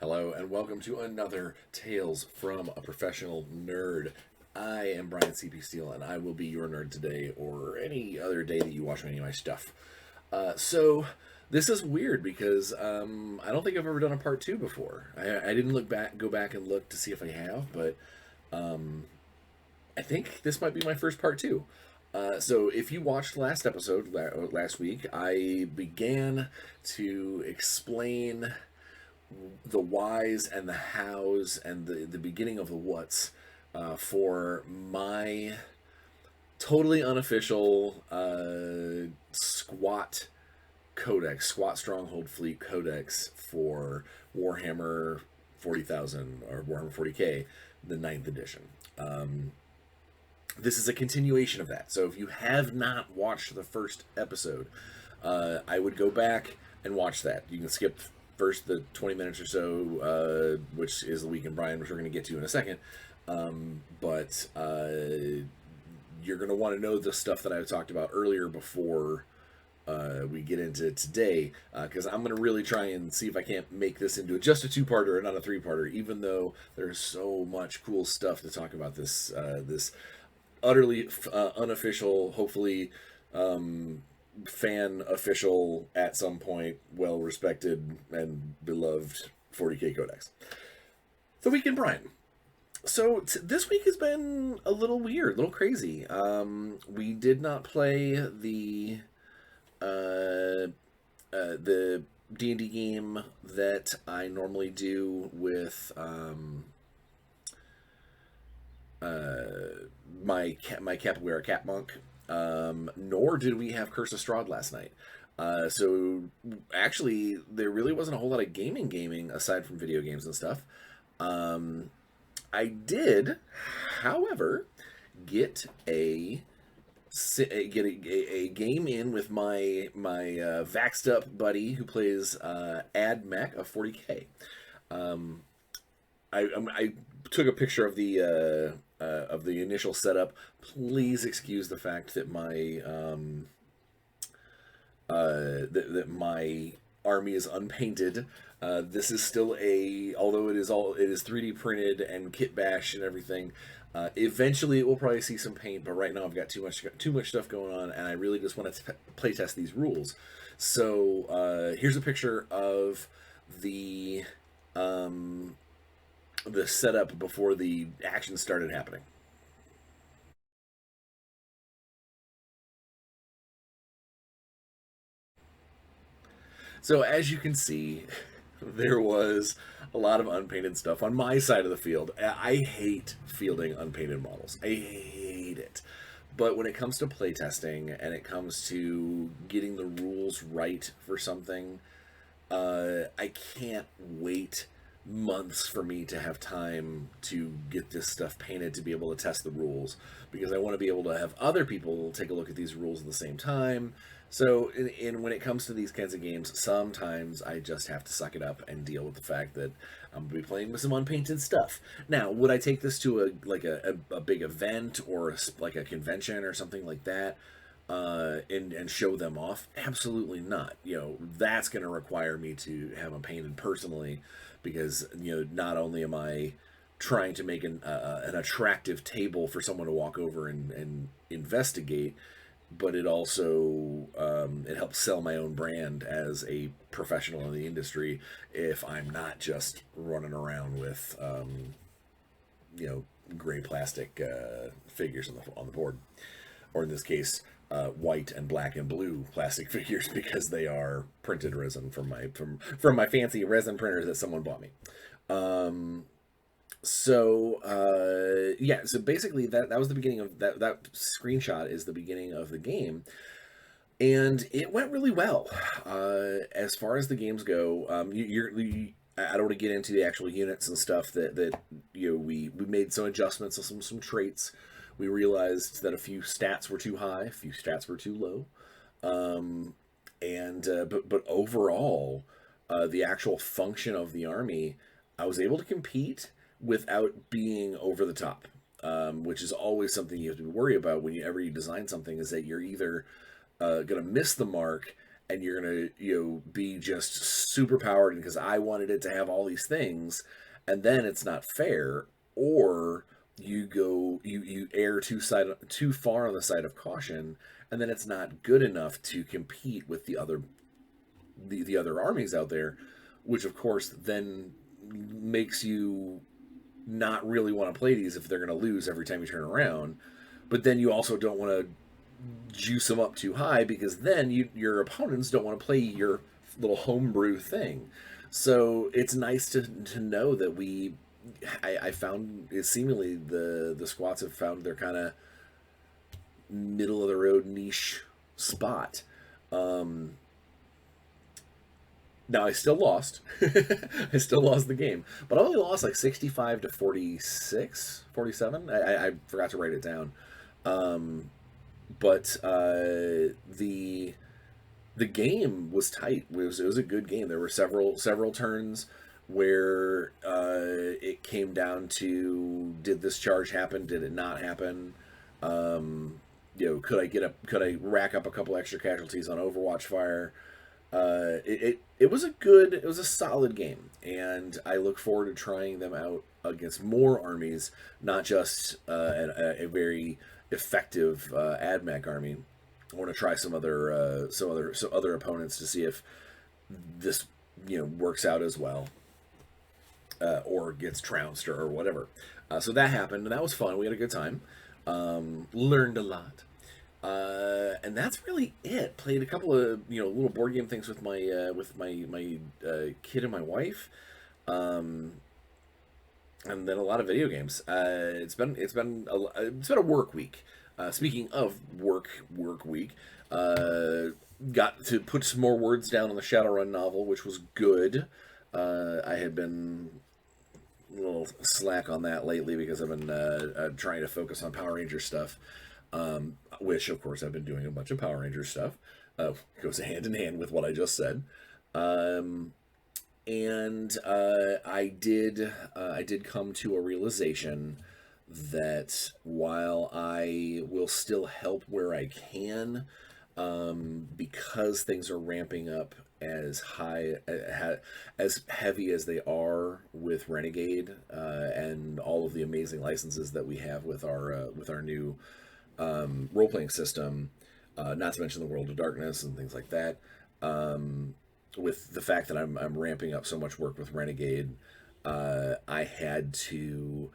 Hello, and welcome to another Tales from a Professional Nerd. I am Bryan Steele, and I will be your nerd today, or any other day that you watch any of my stuff. So, this is weird because I don't think I've ever done a part two before. I didn't go back and look to see if I have, but I think this might be my first part two. So, if you watched last episode last week, I began to explain the whys and the hows and the beginning of the whats for my totally unofficial squat stronghold fleet codex for Warhammer 40,000 or Warhammer 40k, the ninth edition. This is a continuation of that. So if you have not watched the first episode, I would go back and watch that. You can skip first the 20 minutes or so, which is the week in Bryan, which we're going to get to in a second. But you're going to want to know the stuff that I talked about earlier before we get into today, because I'm going to really try and see if I can't make this into just a two-parter and not a three-parter, even though there's so much cool stuff to talk about this utterly unofficial, hopefully fan official at some point, well respected and beloved 40k codex. The week in Bryan. So this week has been a little weird, a little crazy. We did not play the D&D game that I normally do with my capoeira cat monk, nor did we have Curse of Strahd last night. So actually, there really wasn't a whole lot of gaming aside from video games and stuff. I did, however, get a game in with my vaxxed up buddy who plays Ad Mech of 40k. I took a picture of the initial setup. Please excuse the fact that my that my army is unpainted. This is still although it is 3D printed and kit bash and everything. Eventually, it will probably see some paint, but right now I've got too much stuff going on, and I really just want to play test these rules. So here's a picture of the setup before the action started happening. So as you can see, there was a lot of unpainted stuff on my side of the field. I hate fielding unpainted models. I hate it. But when it comes to playtesting and it comes to getting the rules right for something, I can't wait months for me to have time to get this stuff painted to be able to test the rules, because I want to be able to have other people take a look at these rules at the same time. So when it comes to these kinds of games, sometimes I just have to suck it up and deal with the fact that I'm going to be playing with some unpainted stuff. Now, would I take this to a big event or like a convention or something like that, and show them off? Absolutely not. That's going to require me to have them painted personally, because not only am I trying to make an attractive table for someone to walk over and investigate, but it also it helps sell my own brand as a professional in the industry if I'm not just running around with gray plastic figures on the board, or in this case, white and black and blue plastic figures, because they are printed resin from my fancy resin printers that someone bought me. So basically that was the beginning of that screenshot is the beginning of the game, and it went really well. As far as the games go, I don't want to get into the actual units and stuff that we made some adjustments of some traits. We realized that a few stats were too high, a few stats were too low, but overall, the actual function of the army, I was able to compete without being over the top, which is always something you have to worry about whenever you design something, is that you're either going to miss the mark and you're gonna be just super powered because I wanted it to have all these things, and then it's not fair. Or you err too far on the side of caution, and then it's not good enough to compete with the other armies out there, which of course then makes you not really want to play these if they're going to lose every time you turn around. But then you also don't want to juice them up too high because then your opponents don't want to play your little homebrew thing. So it's nice to know that I found seemingly the squats have found their kind of middle of the road niche spot. Now I still lost. I still lost the game, but I only lost like 65 to 46, 47. I forgot to write it down. But the game was tight. It was a good game. There were several turns where it came down to, did this charge happen? Did it not happen? Could I rack up a couple extra casualties on Overwatch fire? It was a solid game, and I look forward to trying them out against more armies, not just a very effective AdMech army. I want to try some other opponents to see if this works out as well, or gets trounced or whatever. So that happened, and that was fun. We had a good time. Learned a lot. And that's really it. Played a couple of little board game things with my kid and my wife, and then a lot of video games. It's been a work week. Speaking of work week, got to put some more words down on the Shadowrun novel, which was good. I had been a little slack on that lately because I've been trying to focus on Power Ranger stuff. Which of course I've been doing a bunch of Power Ranger stuff. Goes hand in hand with what I just said. And I did come to a realization that while I will still help where I can, because things are ramping up as heavy as they are with Renegade, and all of the amazing licenses that we have with our new role-playing system, not to mention the World of Darkness and things like that. With the fact that I'm ramping up so much work with Renegade, I had to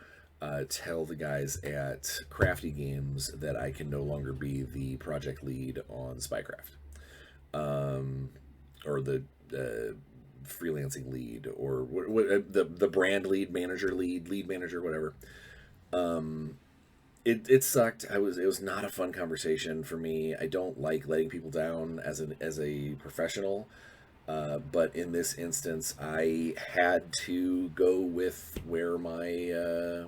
tell the guys at Crafty Games that I can no longer be the project lead on Spycraft, or the freelancing lead, or the brand lead manager, whatever. It sucked. It was not a fun conversation for me. I don't like letting people down as a professional, but in this instance, I had to go with where my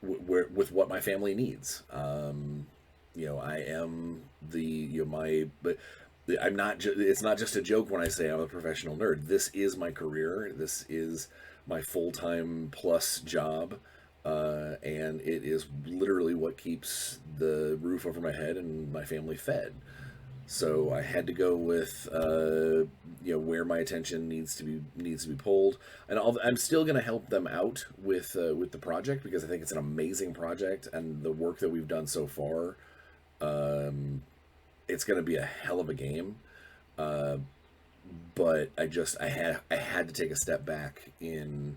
with what my family needs. I am but I'm not. It's not just a joke when I say I'm a professional nerd. This is my career. This is my full-time plus job. And it is literally what keeps the roof over my head and my family fed. So I had to go with where my attention needs to be pulled, and I'm still going to help them out with the project because I think it's an amazing project, and the work that we've done so far, it's going to be a hell of a game. But I had to take a step back in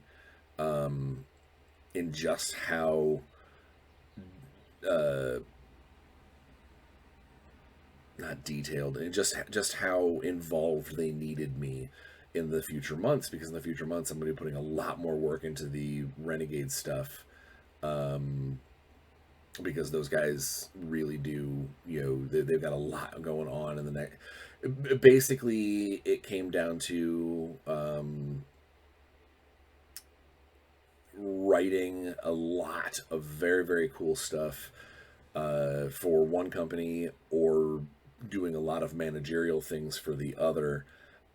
just how not detailed, and just how involved they needed me in the future months, because in the future months I'm going to be putting a lot more work into the Renegade stuff, because those guys really do, they've got a lot going on in the next. Basically, it came down to writing a lot of very, very cool stuff for one company, or doing a lot of managerial things for the other.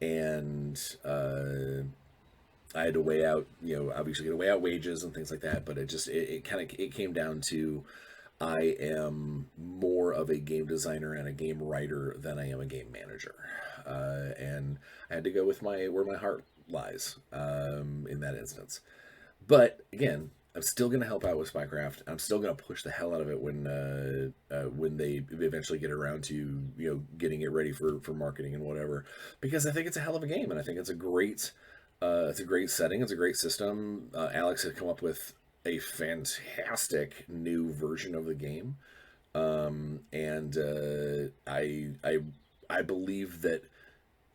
And I had to weigh out, obviously to weigh out wages and things like that. But it came down to, I am more of a game designer and a game writer than I am a game manager, and I had to go with my where my heart lies in that instance. But again, I'm still going to help out with Spycraft. I'm still going to push the hell out of it when they eventually get around to getting it ready for marketing and whatever, because I think it's a hell of a game and I think it's a great setting. It's a great system. Alex has come up with a fantastic new version of the game, and I believe that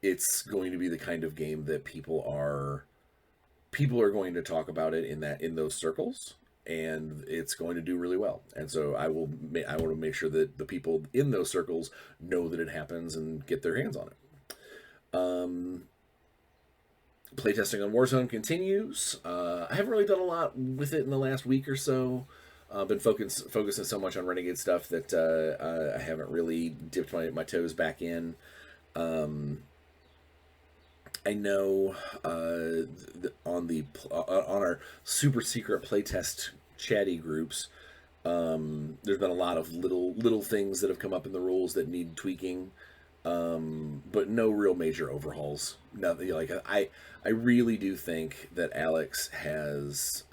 it's going to be the kind of game that people are going to talk about it in those circles, and it's going to do really well. And so I want to make sure that the people in those circles know that it happens and get their hands on it. Playtesting on Warzone continues. I haven't really done a lot with it in the last week or so. I've been focusing so much on Renegade stuff that I haven't really dipped my toes back in. I know on our super secret playtest chatty groups, there's been a lot of little things that have come up in the rules that need tweaking, but no real major overhauls. Nothing like I really do think that Alex has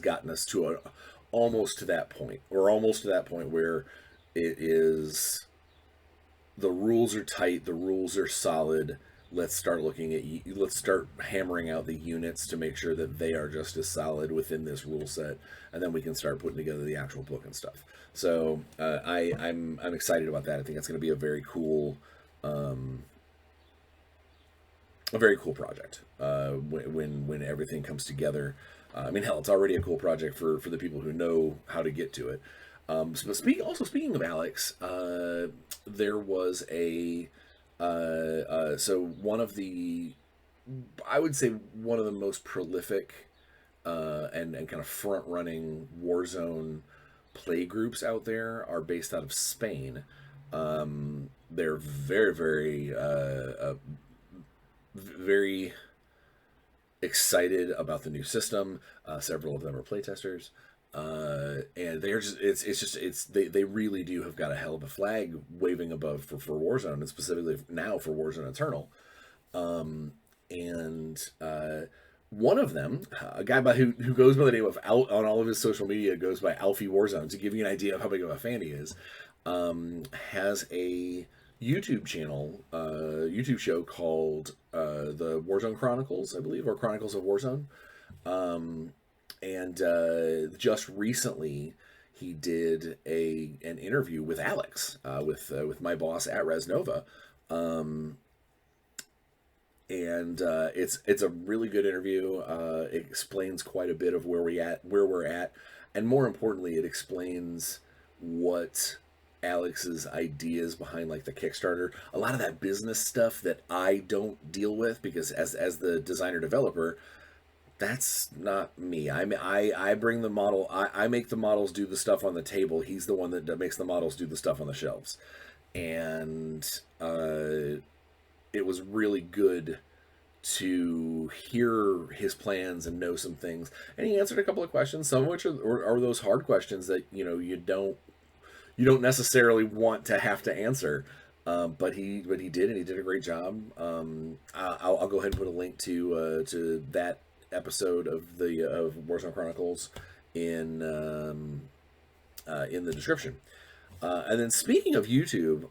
gotten us to almost to that point, or almost to that point where it is the rules are tight, the rules are solid. Let's start let's start hammering out the units to make sure that they are just as solid within this rule set, and then we can start putting together the actual book and stuff. So I'm excited about that. I think it's going to be a very cool project when everything comes together. I mean, hell, it's already a cool project for the people who know how to get to it. Speaking of Alex, there was so I would say one of the most prolific and kind of front running Warzone play groups out there are based out of Spain. They're very excited about the new system. Several of them are playtesters. And they're just they really do have got a hell of a flag waving above for Warzone, and specifically now for Warzone Eternal. And one of them, a guy who goes by the name of on all of his social media goes by Alfie Warzone, to give you an idea of how big of a fan he is, has a YouTube channel, YouTube show called the Warzone Chronicles, I believe, or Chronicles of Warzone. And just recently he did an interview with Alex, with my boss at Resnova, and it's a really good interview. It explains quite a bit of where we're at, and more importantly, it explains what Alex's ideas behind like the Kickstarter, a lot of that business stuff that I don't deal with, because as the designer developer, that's not me. I bring the model. I make the models do the stuff on the table. He's the one that makes the models do the stuff on the shelves. And it was really good to hear his plans and know some things. And he answered a couple of questions, some of which are those hard questions that you don't necessarily want to have to answer. But he did, and he did a great job. I'll go ahead and put a link to that episode of Warzone Chronicles in the description. And then speaking of YouTube,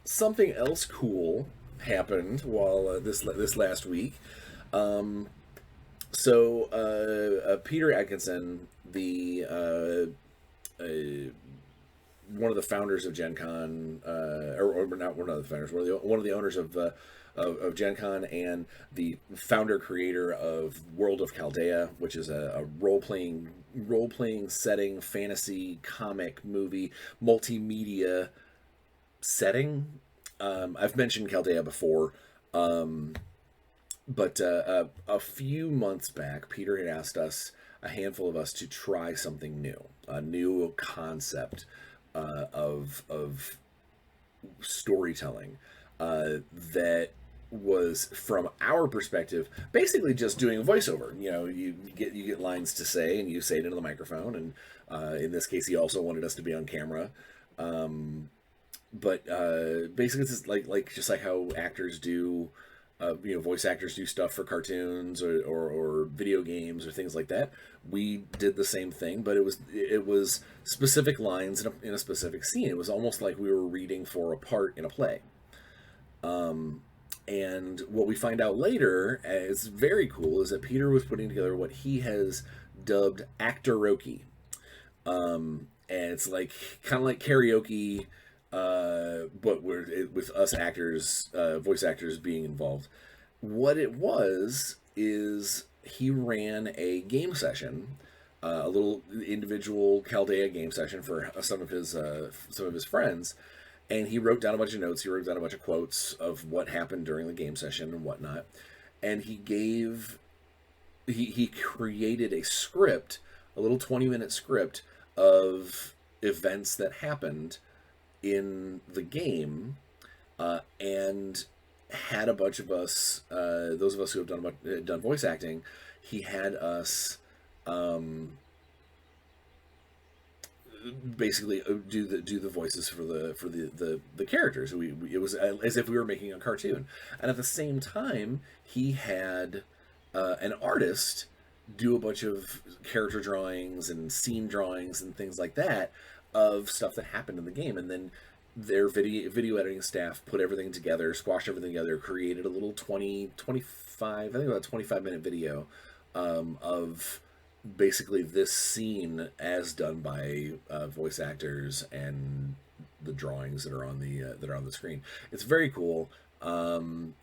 something else cool happened while this last week. Peter Atkinson, the one of the founders of Gen Con, or not one of the founders, one of the owners of Gen Con, and the founder creator of World of Chaldea, which is a role playing setting, fantasy, comic, movie, multimedia setting. I've mentioned Chaldea before, but a few months back, Peter had asked us, a handful of us, to try something new, a new concept of storytelling that was from our perspective basically just doing a voiceover. You know, you get lines to say, and you say it into the microphone. And in this case, he also wanted us to be on camera. But basically, it's just like just like how actors do, you know, voice actors do stuff for cartoons or video games or things like that. We did the same thing, but it was specific lines in a specific scene. It was almost like we were reading for a part in a play. And what we find out later, is very cool, is that Peter was putting together what he has dubbed actoroki. And it's like kind of like karaoke, but with us actors, voice actors being involved. What it was is he ran a game session, a little individual Chaldea game session for some of his friends, and he wrote down a bunch of notes. He wrote down a bunch of quotes of what happened during the game session and whatnot, and he created a script, a little 20-minute script of events that happened in the game, and had a bunch of us, those of us who have done voice acting, he had us basically do the voices for the characters. It was as if we were making a cartoon, and at the same time he had an artist do a bunch of character drawings and scene drawings and things like that of stuff that happened in the game, and then their video editing staff put everything together, squashed everything together, created a little 25, I think about a 25-minute video of basically this scene as done by voice actors and the drawings that are on the screen. It's very cool.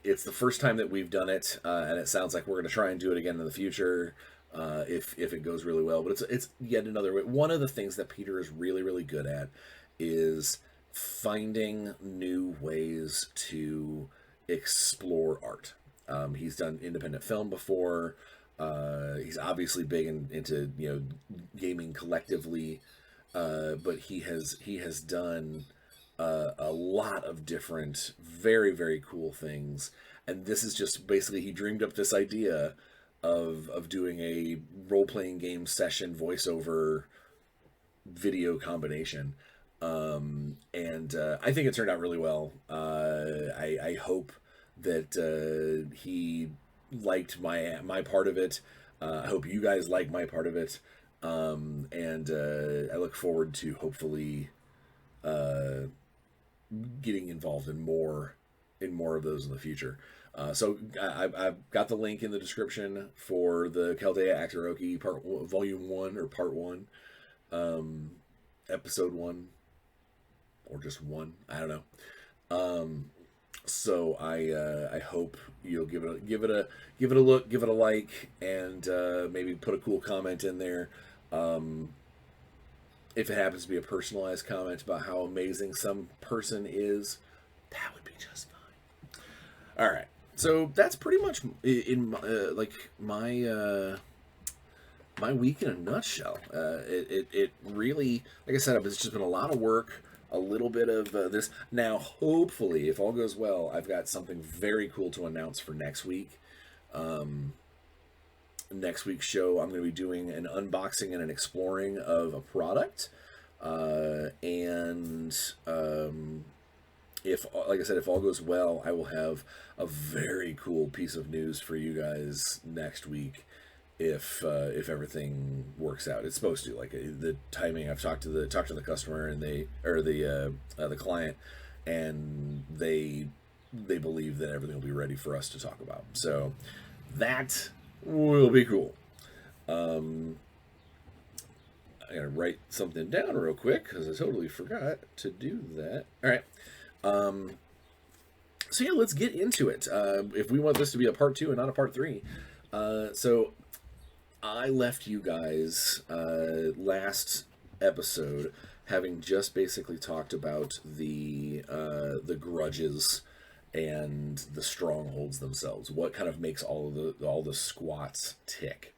It's the first time that we've done it, and it sounds like we're going to try and do it again in the future, if it goes really well. But it's yet another way. One of the things that Peter is really, really good at is finding new ways to explore art. He's done independent film before. He's obviously big into, you know, gaming collectively, but he has done a lot of different, very, very cool things. And this is just basically, he dreamed up this idea of doing a role-playing game session voiceover video combination. And I think it turned out really well. I hope that he liked my part of it. I hope you guys like my part of it. And I look forward to hopefully getting involved in more of those in the future. So I've got the link in the description for the Chaldea Actoroki Volume 1 or Part 1, Episode 1, or just 1. I don't know. So I hope you'll give it a look, give it a like, and maybe put a cool comment in there. If it happens to be a personalized comment about how amazing some person is, that would be just fine. All right, so that's pretty much in my week in a nutshell. It really, like I said, it's just been a lot of work. A little bit of this. Now, hopefully, if all goes well, I've got something very cool to announce for next week. Next week's show, I'm going to be doing an unboxing and an exploring of a product. And if, like I said, if all goes well, I will have a very cool piece of news for you guys next week. If everything works out, it's supposed to. Like the timing, I've talked to the customer and the client, and they believe that everything will be ready for us to talk about. So that will be cool. I gotta write something down real quick because I totally forgot to do that. All right. So yeah, let's get into it. If we want this to be a part 2 and not a part 3, so. I left you guys last episode having just basically talked about the grudges and the strongholds themselves. What kind of makes all the squats tick?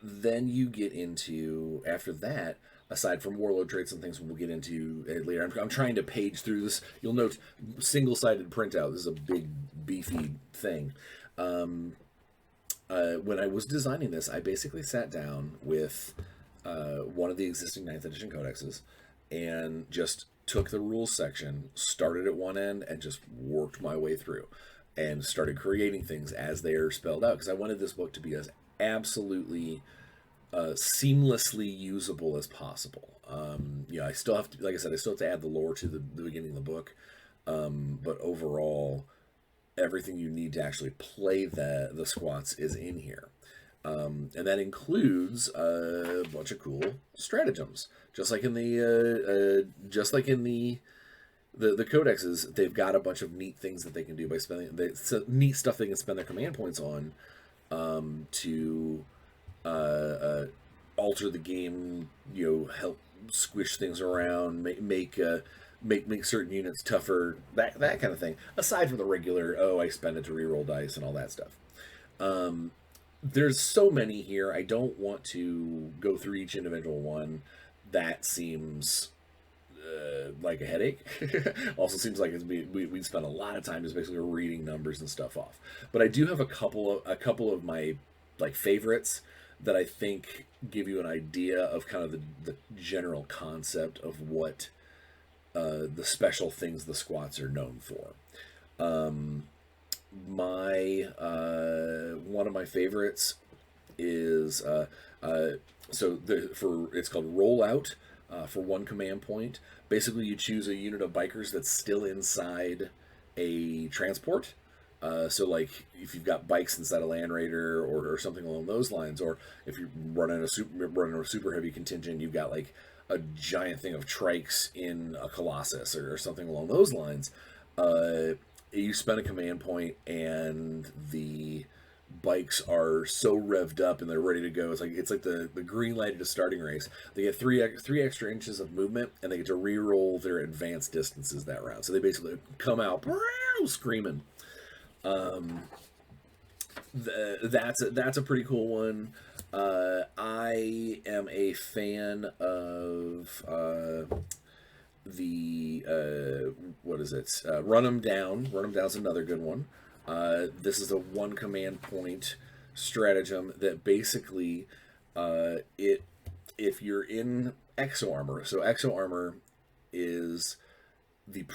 then you get into, after that, aside from warlord traits and things we'll get into later, I'm trying to page through this. You'll note single-sided printout. This is a big, beefy thing. When I was designing this, I basically sat down with one of the existing 9th edition codexes and just took the rules section, started at one end, and just worked my way through and started creating things as they are spelled out, because I wanted this book to be as absolutely seamlessly usable as possible. I still have to, like I said, I still have to add the lore to the beginning of the book, but overall, everything you need to actually play the squats is in here. And that includes a bunch of cool stratagems, just like in the the codexes. They've got a bunch of neat things that they can do by spending neat stuff they can spend their command points on to alter the game. Help squish things around, make certain units tougher, that kind of thing. Aside from the regular, I spend it to reroll dice and all that stuff. There's so many here. I don't want to go through each individual one. That seems like a headache. Also seems like we'd spend a lot of time just basically reading numbers and stuff off. But I do have a couple of my favorites that I think give you an idea of kind of the general concept of what the special things the squats are known for. One of my favorites is it's called Rollout for one command point. Basically, you choose a unit of bikers that's still inside a transport. So if you've got bikes inside a Land Raider or something along those lines, or if you're running a super heavy contingent, you've got a giant thing of trikes in a Colossus or something along those lines. You spend a command point and the bikes are so revved up and they're ready to go. It's like the green light at a starting race. They get three extra inches of movement and they get to re-roll their advanced distances that round. So they basically come out screaming. That's a pretty cool one. I am a fan of what is it? Run 'em down. Run 'em down's another good one. This is a one command point stratagem that basically if you're in exo armor. So exo armor is the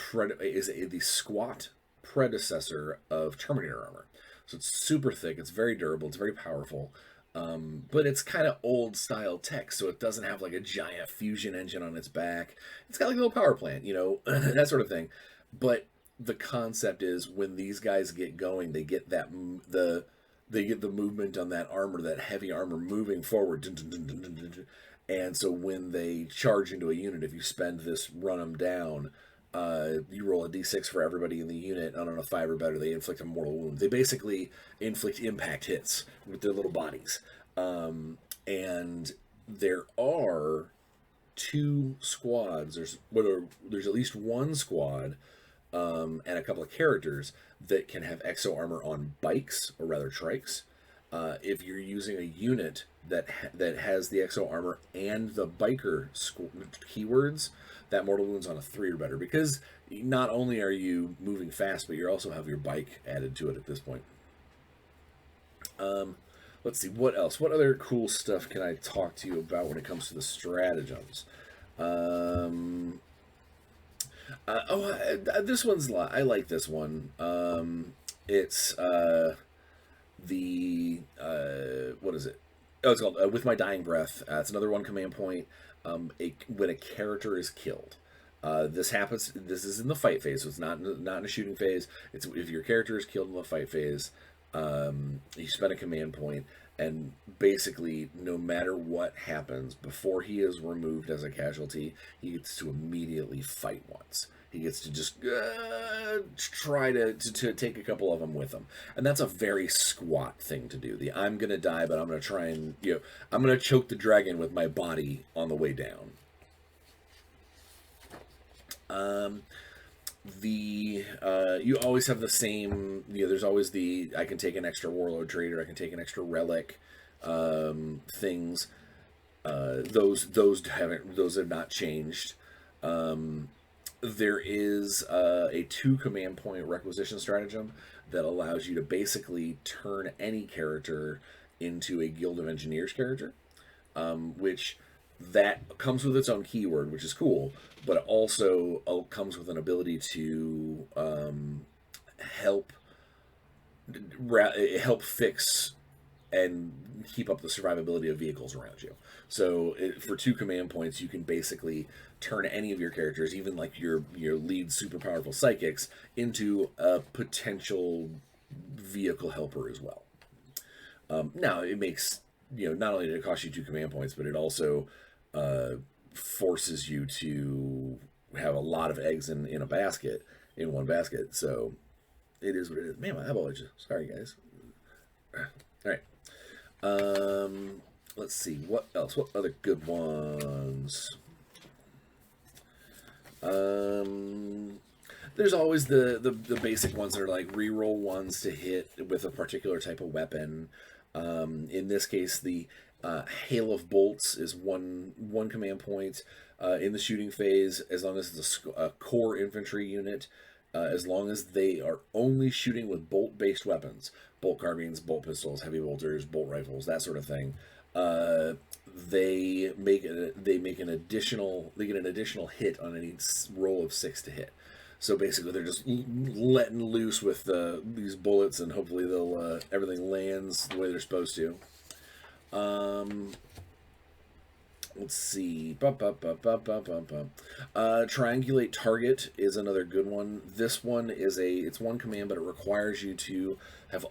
squat predecessor of Terminator armor. So it's super thick, it's very durable, it's very powerful, but it's kind of old style tech, so it doesn't have a giant fusion engine on its back. It's got a little power plant, that sort of thing. But the concept is when these guys get going, they get the movement on that armor, that heavy armor moving forward. And so when they charge into a unit, if you spend this run them down, you roll a d6 for everybody in the unit, and on a 5 or better, they inflict a mortal wound. They basically inflict impact hits with their little bodies. And there are 2 squads. There's at least 1 squad and a couple of characters that can have exo armor on bikes, or rather trikes. If you're using a unit that has the exo armor and the biker keywords, that mortal wound's on a 3 or better, because not only are you moving fast, but you also have your bike added to it at this point. Let's see, what else? What other cool stuff can I talk to you about when it comes to the stratagems? This one's I like this one. It's what is it? Oh, it's called With My Dying Breath. It's another one command point. When a character is killed, this happens. This is in the fight phase, so it's not in a shooting phase. It's if your character is killed in the fight phase, you spend a command point, and basically, no matter what happens, before he is removed as a casualty, he gets to immediately fight once. He gets to just try to take a couple of them with him. And that's a very squat thing to do. I'm going to die, but I'm going to try and, I'm going to choke the dragon with my body on the way down. You always have the same, there's always I can take an extra warlord trait, or I can take an extra relic. things. Those have not changed. There is a 2 command point requisition stratagem that allows you to basically turn any character into a Guild of Engineers character, which that comes with its own keyword, which is cool, but it also comes with an ability to help help fix and keep up the survivability of vehicles around you. So for 2 command points, you can basically turn any of your characters, even like your lead super powerful psychics, into a potential vehicle helper as well. Now it makes, not only did it cost you 2 command points, but it also forces you to have a lot of eggs in one basket. So it is what it is. Man, my eyeball itches. Sorry, guys. All right. Let's see. What else? What other good ones? There's always the basic ones that are like reroll ones to hit with a particular type of weapon. In this case, the hail of bolts is one command point in the shooting phase, as long as it's a core infantry unit. As long as they are only shooting with bolt-based weapons, bolt carbines, bolt pistols, heavy bolters, bolt rifles, that sort of thing, they get an additional hit on any roll of 6 to hit. So basically, they're just letting loose with these bullets, and hopefully everything lands the way they're supposed to. Let's see. Triangulate target is another good one. This one it's 1 command, but it requires you to have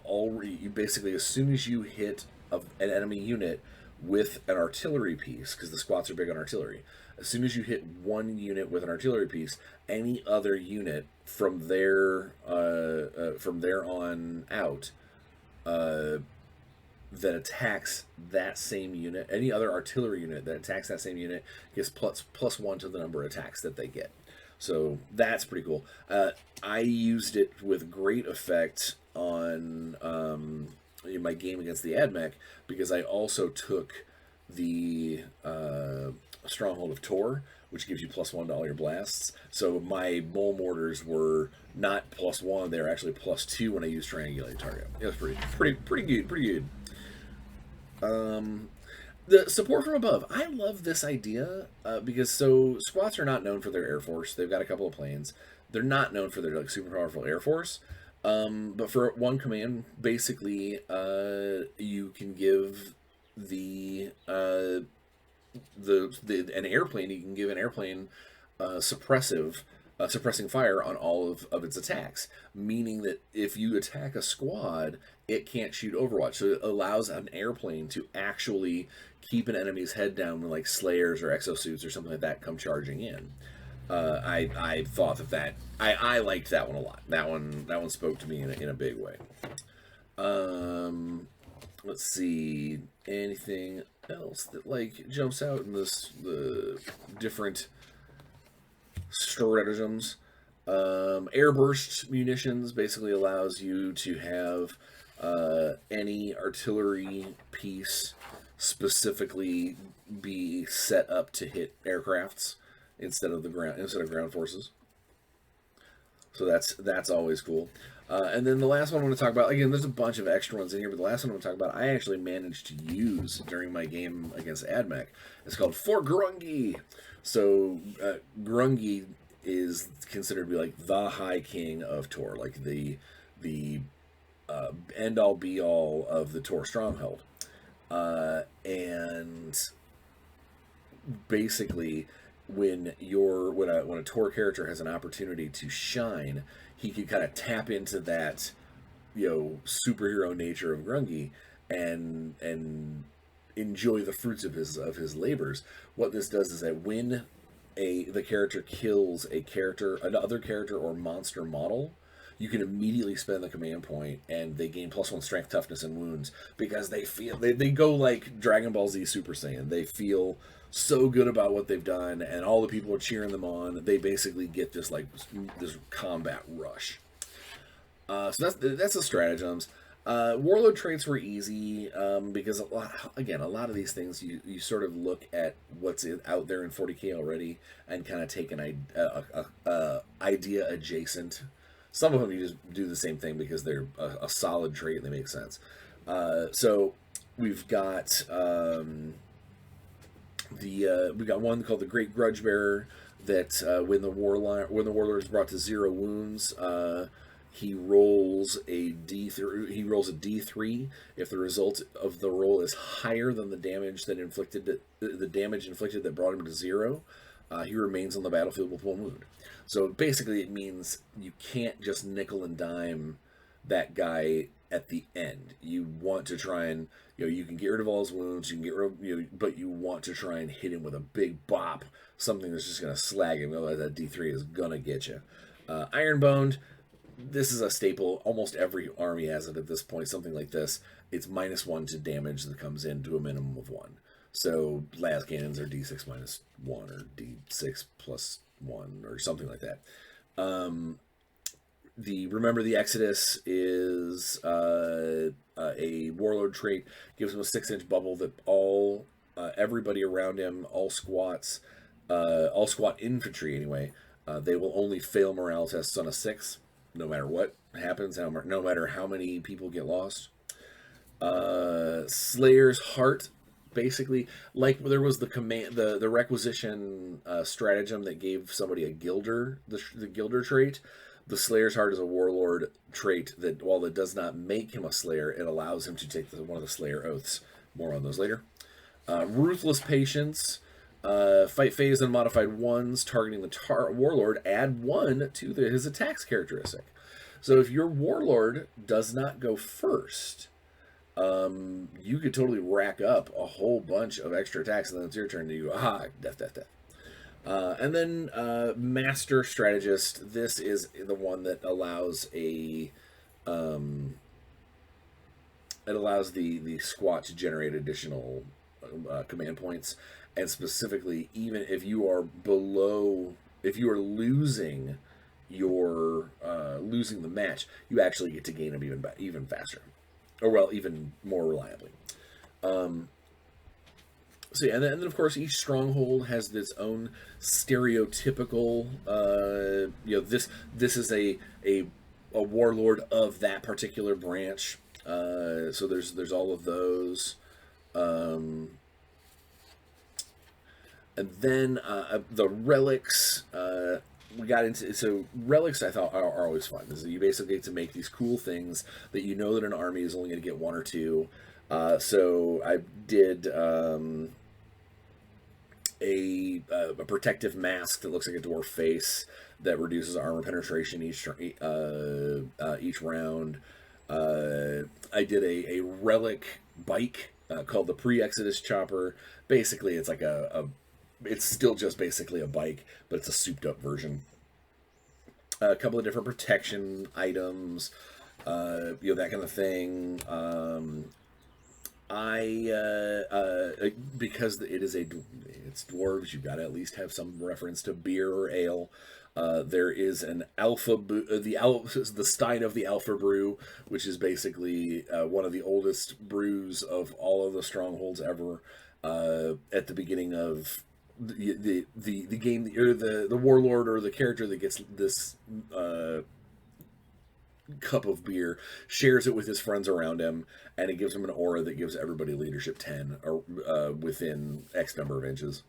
basically, as soon as you hit an enemy unit with an artillery piece, because the squats are big on artillery, as soon as you hit 1 unit with an artillery piece, any other unit from there on out that attacks that same unit, any other artillery unit that attacks that same unit gets plus 1 to the number of attacks that they get. So that's pretty cool. I used it with great effect on in my game against the AdMech, because I also took the Stronghold of Tor, which gives you +1 to all your blasts. So my mole mortars were not +1; they were actually +2 when I used Triangulate Target. It was pretty good. The support from above. I love this idea because squats are not known for their air force. They've got a couple of planes. They're not known for their super powerful air force. But for 1 command, basically, you can give an airplane. You can give an airplane suppressing fire on all of its attacks, meaning that if you attack a squad, it can't shoot Overwatch. So it allows an airplane to actually keep an enemy's head down when like Slayers or exosuits or something like that come charging in. I thought that I liked that one a lot. That one spoke to me in a big way. Let's see, anything else that like jumps out in the different stratagems. Airburst munitions basically allows you to have any artillery piece specifically be set up to hit aircrafts instead of ground forces. So that's always cool. And then the last one I want to talk about, again, there's a bunch of extra ones in here, but the last one I want to talk about, I actually managed to use during my game against AdMech. It's called For Grungy. So Grungy is considered to be like the High King of Tor, like the end all be all of the Tor stronghold. And basically, when a Tor character has an opportunity to shine, he can kind of tap into that, superhero nature of Grungy and enjoy the fruits of his labors. What this does is that when the character kills another character or monster model, you can immediately spend the command point, and they gain +1 strength, toughness, and wounds, because they go like Dragon Ball Z Super Saiyan. They feel so good about what they've done, and all the people are cheering them on. They basically get this combat rush. So that's the stratagems. Warlord traits were easy because a lot of these things you sort of look at what's out there in 40k already and kind of take an idea adjacent. Some of them you just do the same thing because they're a solid trait and they make sense. So we've got we got one called the Great Grudge Bearer that when the warlord is brought to 0 wounds. He rolls a D3. He rolls a D3 if the result of the roll is higher than the damage that inflicted that brought him to 0. He remains on the battlefield with 1 wound. So basically, it means you can't just nickel and dime that guy at the end. You want to try and you can get rid of all his wounds. You can get rid of but you want to try and hit him with a big bop, something that's just going to slag him. Otherwise, that D3 is gonna get you. Ironboned. This is a staple. Almost every army has it at this point. Something like this. It's -1 to damage that comes in to a minimum of 1. So las cannons are D6 -1 or D6 +1 or something like that. Remember the Exodus is a warlord trait. Gives him a 6-inch bubble that everybody around him, all squat infantry anyway, they will only fail morale tests on a 6. No matter what happens, no matter how many people get lost. Slayer's Heart, basically, like there was the requisition stratagem that gave somebody a Gilder, the Gilder trait. The Slayer's Heart is a warlord trait that, while it does not make him a Slayer, it allows him to take one of the Slayer oaths. More on those later. Ruthless Patience. Fight phase and modified 1s targeting the warlord, add 1 to his attacks characteristic. So if your warlord does not go first, you could totally rack up a whole bunch of extra attacks, and then it's your turn to go, death. And then Master Strategist. This is the one that allows the squat to generate additional command points. And specifically, even if you are losing losing the match, you actually get to gain them even faster, or even more reliably. So yeah, and then of course each stronghold has its own stereotypical. This is a warlord of that particular branch. So there's all of those. And then the relics, we got into. So relics, I thought are always fun. Is you basically get to make these cool things that you know that an army is only going to get 1 or 2. So I did a protective mask that looks like a dwarf face that reduces armor penetration each round. I did a relic bike called the Pre-Exodus Chopper. Basically, it's like it's still just basically a bike, but it's a souped up version. A couple of different protection items, that kind of thing. Because it's dwarves, you've got to at least have some reference to beer or ale. There is an the Stein of the Alpha Brew, which is basically one of the oldest brews of all of the strongholds ever. At the beginning of the game, or the warlord or the character that gets this cup of beer shares it with his friends around him, and it gives him an aura that gives everybody leadership 10 within X number of inches.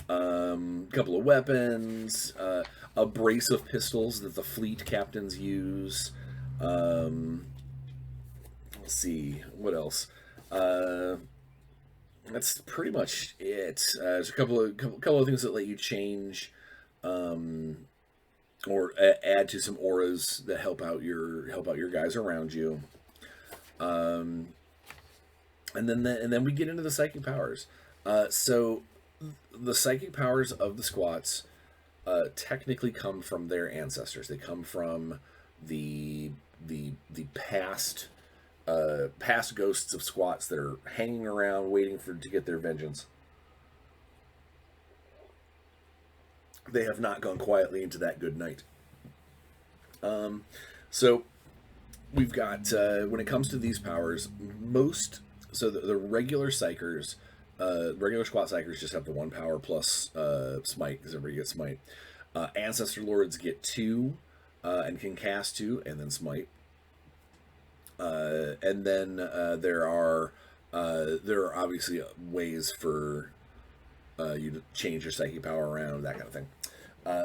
Couple of weapons, a brace of pistols that the fleet captains use. Let's see, what else? That's pretty much it. There's a couple of things that let you change, or add to some auras that help out your guys around you. And then we get into the psychic powers. So the psychic powers of the squats technically come from their ancestors. They come from the past ghosts of squats that are hanging around waiting to get their vengeance. They have not gone quietly into that good night. So we've got when it comes to these powers, the regular psychers, regular squat psychers just have the one power plus smite because everybody gets smite. Ancestor lords get two and can cast two and then smite. And then there are obviously ways for you to change your psychic power around, that kind of thing.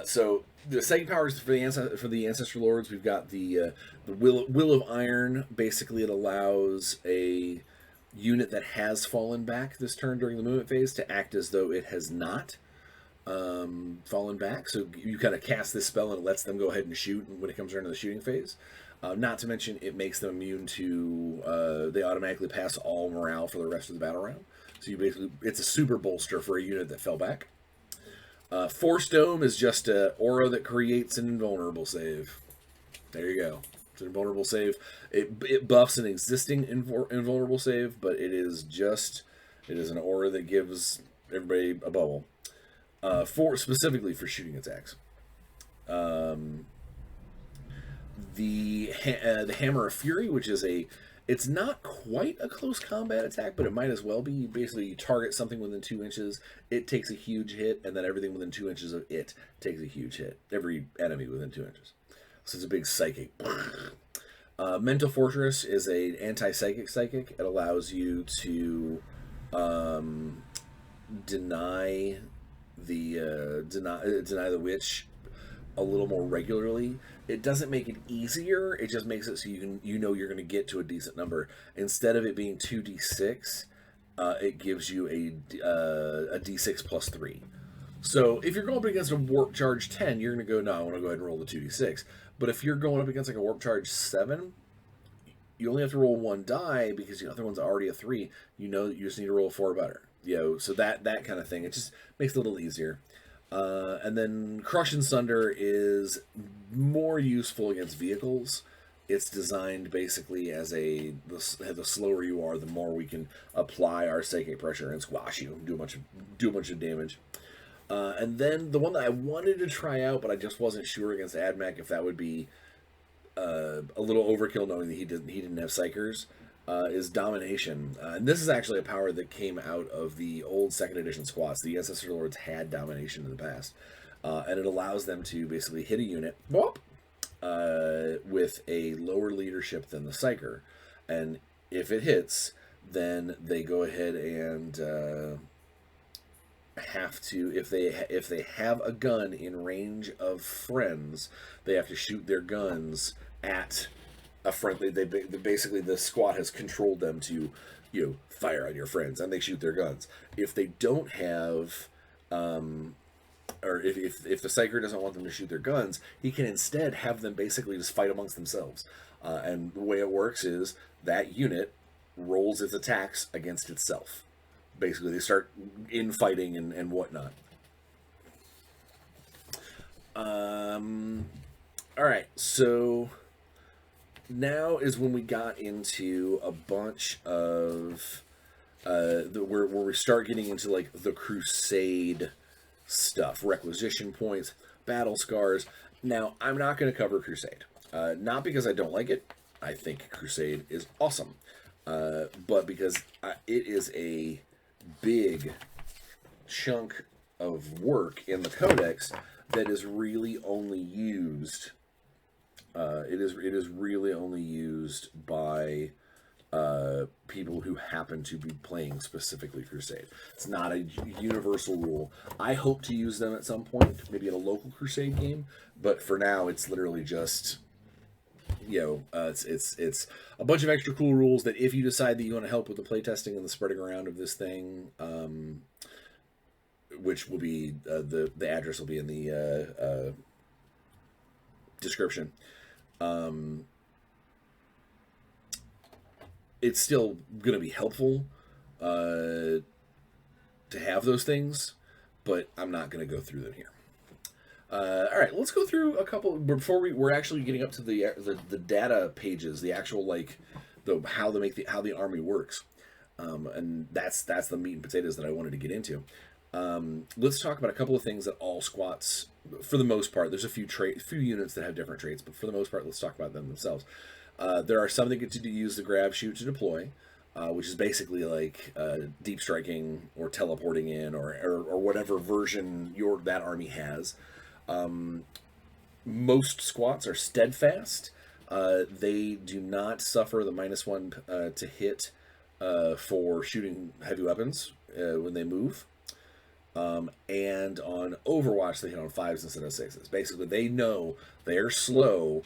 So the psychic powers for the ancestor lords, we've got the will of iron. Basically, it allows a unit that has fallen back this turn during the movement phase to act as though it has not fallen back. So you kind of cast this spell and it lets them go ahead and shoot when it comes around to the shooting phase. Not to mention, it makes them immune to. They automatically pass all morale for the rest of the battle round. So it's a super bolster for a unit that fell back. Force Dome is just an aura that creates an invulnerable save. There you go. It's an invulnerable save. It buffs an existing invulnerable save, but it is an aura that gives everybody a bubble. Specifically for shooting attacks. The Hammer of Fury, which is it's not quite a close combat attack, but it might as well be. Basically, you target something within 2 inches, it takes a huge hit, and then everything within 2 inches of it takes a huge hit. Every enemy within 2 inches. So it's a big psychic. Mental Fortress is an anti-psychic psychic. It allows you to deny the witch a little more regularly. It doesn't make it easier. It just makes it so you're going to get to a decent number. Instead of it being 2d6, it gives you a d6 plus 3. So if you're going up against a Warp Charge 10, you're going to go, no, I want to go ahead and roll the 2d6. But if you're going up against like a Warp Charge 7, you only have to roll one die because the other one's already a 3. You just need to roll a 4 better. So that kind of thing. It just makes it a little easier. And then Crush and Sunder is more useful against vehicles. It's designed basically as the slower you are, the more we can apply our psychic pressure and squash you, do a bunch of damage. And then the one that I wanted to try out, but I just wasn't sure against Admech if that would be a little overkill, knowing that he didn't have psychers, is Domination. And this is actually a power that came out of the old 2nd edition squats. The Ancestor Lords had Domination in the past. And it allows them to basically hit a unit with a lower leadership than the Psyker. And if it hits, then they go ahead and have to, if they have a gun in range of friends, they have to shoot their guns at a friendly. Basically the squad has controlled them to fire on your friends, and they shoot their guns. If they don't have or if the Psyker doesn't want them to shoot their guns, he can instead have them basically just fight amongst themselves. And the way it works is that unit rolls its attacks against itself. Basically, they start infighting and whatnot. Alright, so now is when we got into a bunch of where we start getting into like the Crusade stuff, requisition points, battle scars. Now, I'm not going to cover Crusade, not because I don't like it. I think Crusade is awesome, but because it is a big chunk of work in the Codex that is really only used. It is really only used by people who happen to be playing specifically Crusade. It's not a universal rule. I hope to use them at some point, maybe in a local Crusade game, but for now it's literally just it's a bunch of extra cool rules that if you decide that you want to help with the playtesting and the spreading around of this thing, which will be the address will be in the description. It's still going to be helpful to have those things, but I'm not going to go through them here. All right, let's go through a couple before we're actually getting up to the data pages, the actual how the army works, and that's the meat and potatoes that I wanted to get into. Let's talk about a couple of things that all squats, for the most part, there's a few units that have different traits, but for the most part, let's talk about them themselves. There are some that get to use the grab shoot to deploy, which is basically like deep striking or teleporting in, or whatever version that army has. Most squats are steadfast. They do not suffer the -1 to hit for shooting heavy weapons when they move. And on Overwatch, they hit on 5s instead of 6s. Basically, they know they're slow,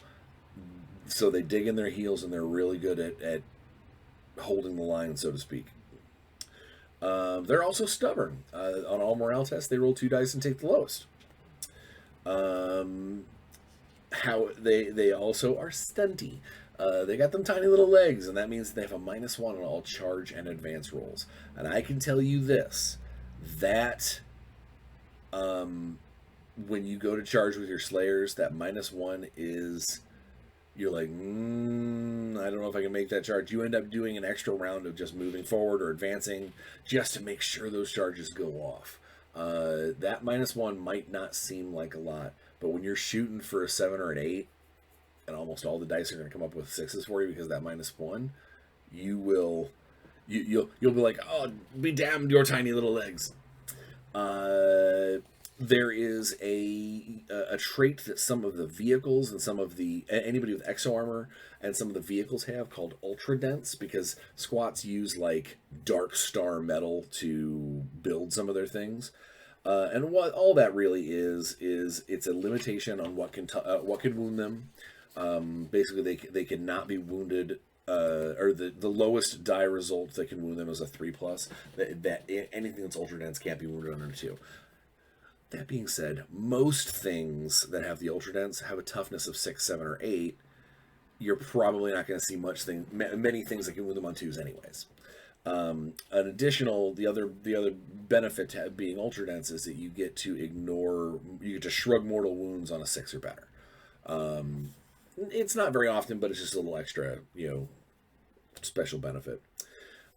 so they dig in their heels and they're really good at holding the line, so to speak. They're also stubborn. On all morale tests, they roll 2 dice and take the lowest. How they also are stunty. They got them tiny little legs, and that means they have a -1 on all charge and advance rolls. And I can tell you this, that when you go to charge with your Slayers, that -1 is, you're like, I don't know if I can make that charge. You end up doing an extra round of just moving forward or advancing just to make sure those charges go off. That -1 might not seem like a lot, but when you're shooting for a 7 or an 8, and almost all the dice are going to come up with 6s for you because of that -1, you'll be like, oh, be damned, your tiny little legs. There is a trait that some of the vehicles and some of anybody with exo armor and some of the vehicles have, called ultra dense, because squats use like dark star metal to build some of their things. And what all that really is it's a limitation on what can wound them. Basically, they cannot be wounded, or the lowest die result that can wound them is a 3+. That anything that's ultra dense can't be wounded under 2. That being said, most things that have the ultra dense have a toughness of 6, 7, or 8. You're probably not going to see many things that can wound them on 2s, anyways. The other benefit to being ultra dense is that you get to shrug mortal wounds on a 6 or better. It's not very often, but it's just a little extra, special benefit.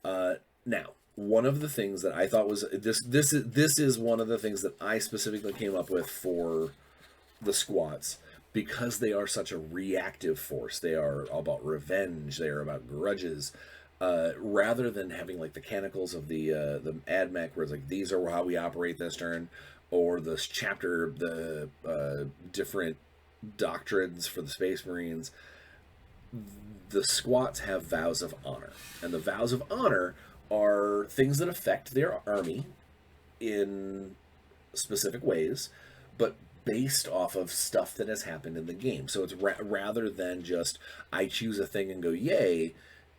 Now, one of the things that I thought was this is one of the things that I specifically came up with for the squats, because they are such a reactive force. They are all about revenge. They are about grudges. Rather than having like the canticles of the AdMech, where it's like, these are how we operate this turn, or this chapter, the different doctrines for the Space Marines, the squats have vows of honor. And the vows of honor are things that affect their army in specific ways, but based off of stuff that has happened in the game. So it's rather than just, I choose a thing and go, yay.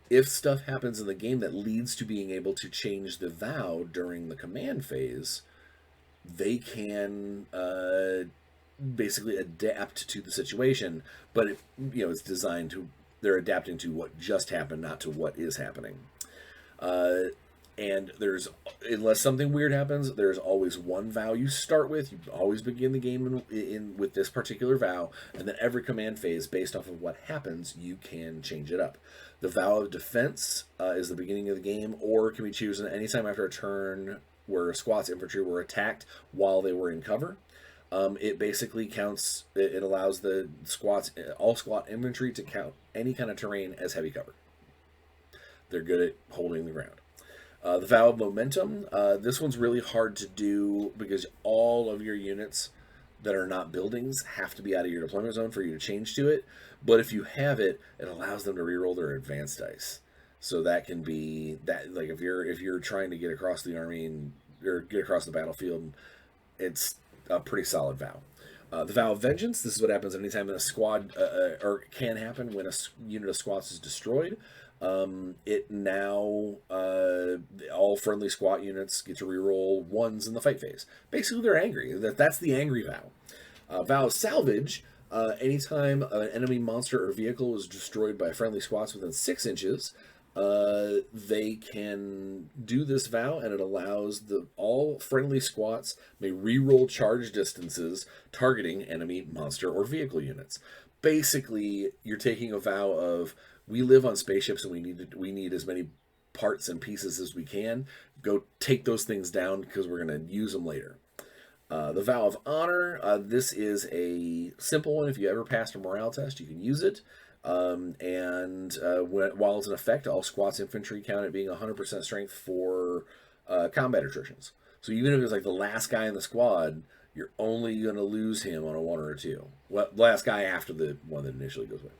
If stuff happens in the game that leads to being able to change the vow during the command phase, they can basically adapt to the situation. But it's designed to, they're adapting to what just happened, not to what is happening. And unless something weird happens, there's always one vow you start with. You always begin the game with this particular vow, and then every command phase, based off of what happens, you can change it up. The vow of defense is the beginning of the game, or can be chosen anytime after a turn where squats infantry were attacked while they were in cover. It basically counts. It allows the all squat infantry to count any kind of terrain as heavy cover. They're good at holding the ground. The vow of momentum. This one's really hard to do because all of your units that are not buildings have to be out of your deployment zone for you to change to it. But if you have it, it allows them to reroll their advanced dice. So that can be that, like, if you're trying to get across the army or get across the battlefield, it's a pretty solid vow. The vow of vengeance. This is what happens anytime in a squad, or can happen when a unit of squats is destroyed. It now all friendly squat units get to reroll 1s in the fight phase. Basically, they're angry. That's the angry vow. Vow of salvage. Anytime an enemy monster or vehicle is destroyed by friendly squats within 6 inches, they can do this vow, and it allows all friendly squats may reroll charge distances targeting enemy monster or vehicle units. Basically, you're taking a vow of, we live on spaceships and we need as many parts and pieces as we can. Go take those things down because we're going to use them later. The vow of honor. This is a simple one. If you ever passed a morale test, you can use it. While it's in effect, all squats infantry count at being 100% strength for combat attritions. So even if it's like the last guy in the squad, you're only going to lose him on a 1 or a 2. Well, last guy after the one that initially goes away.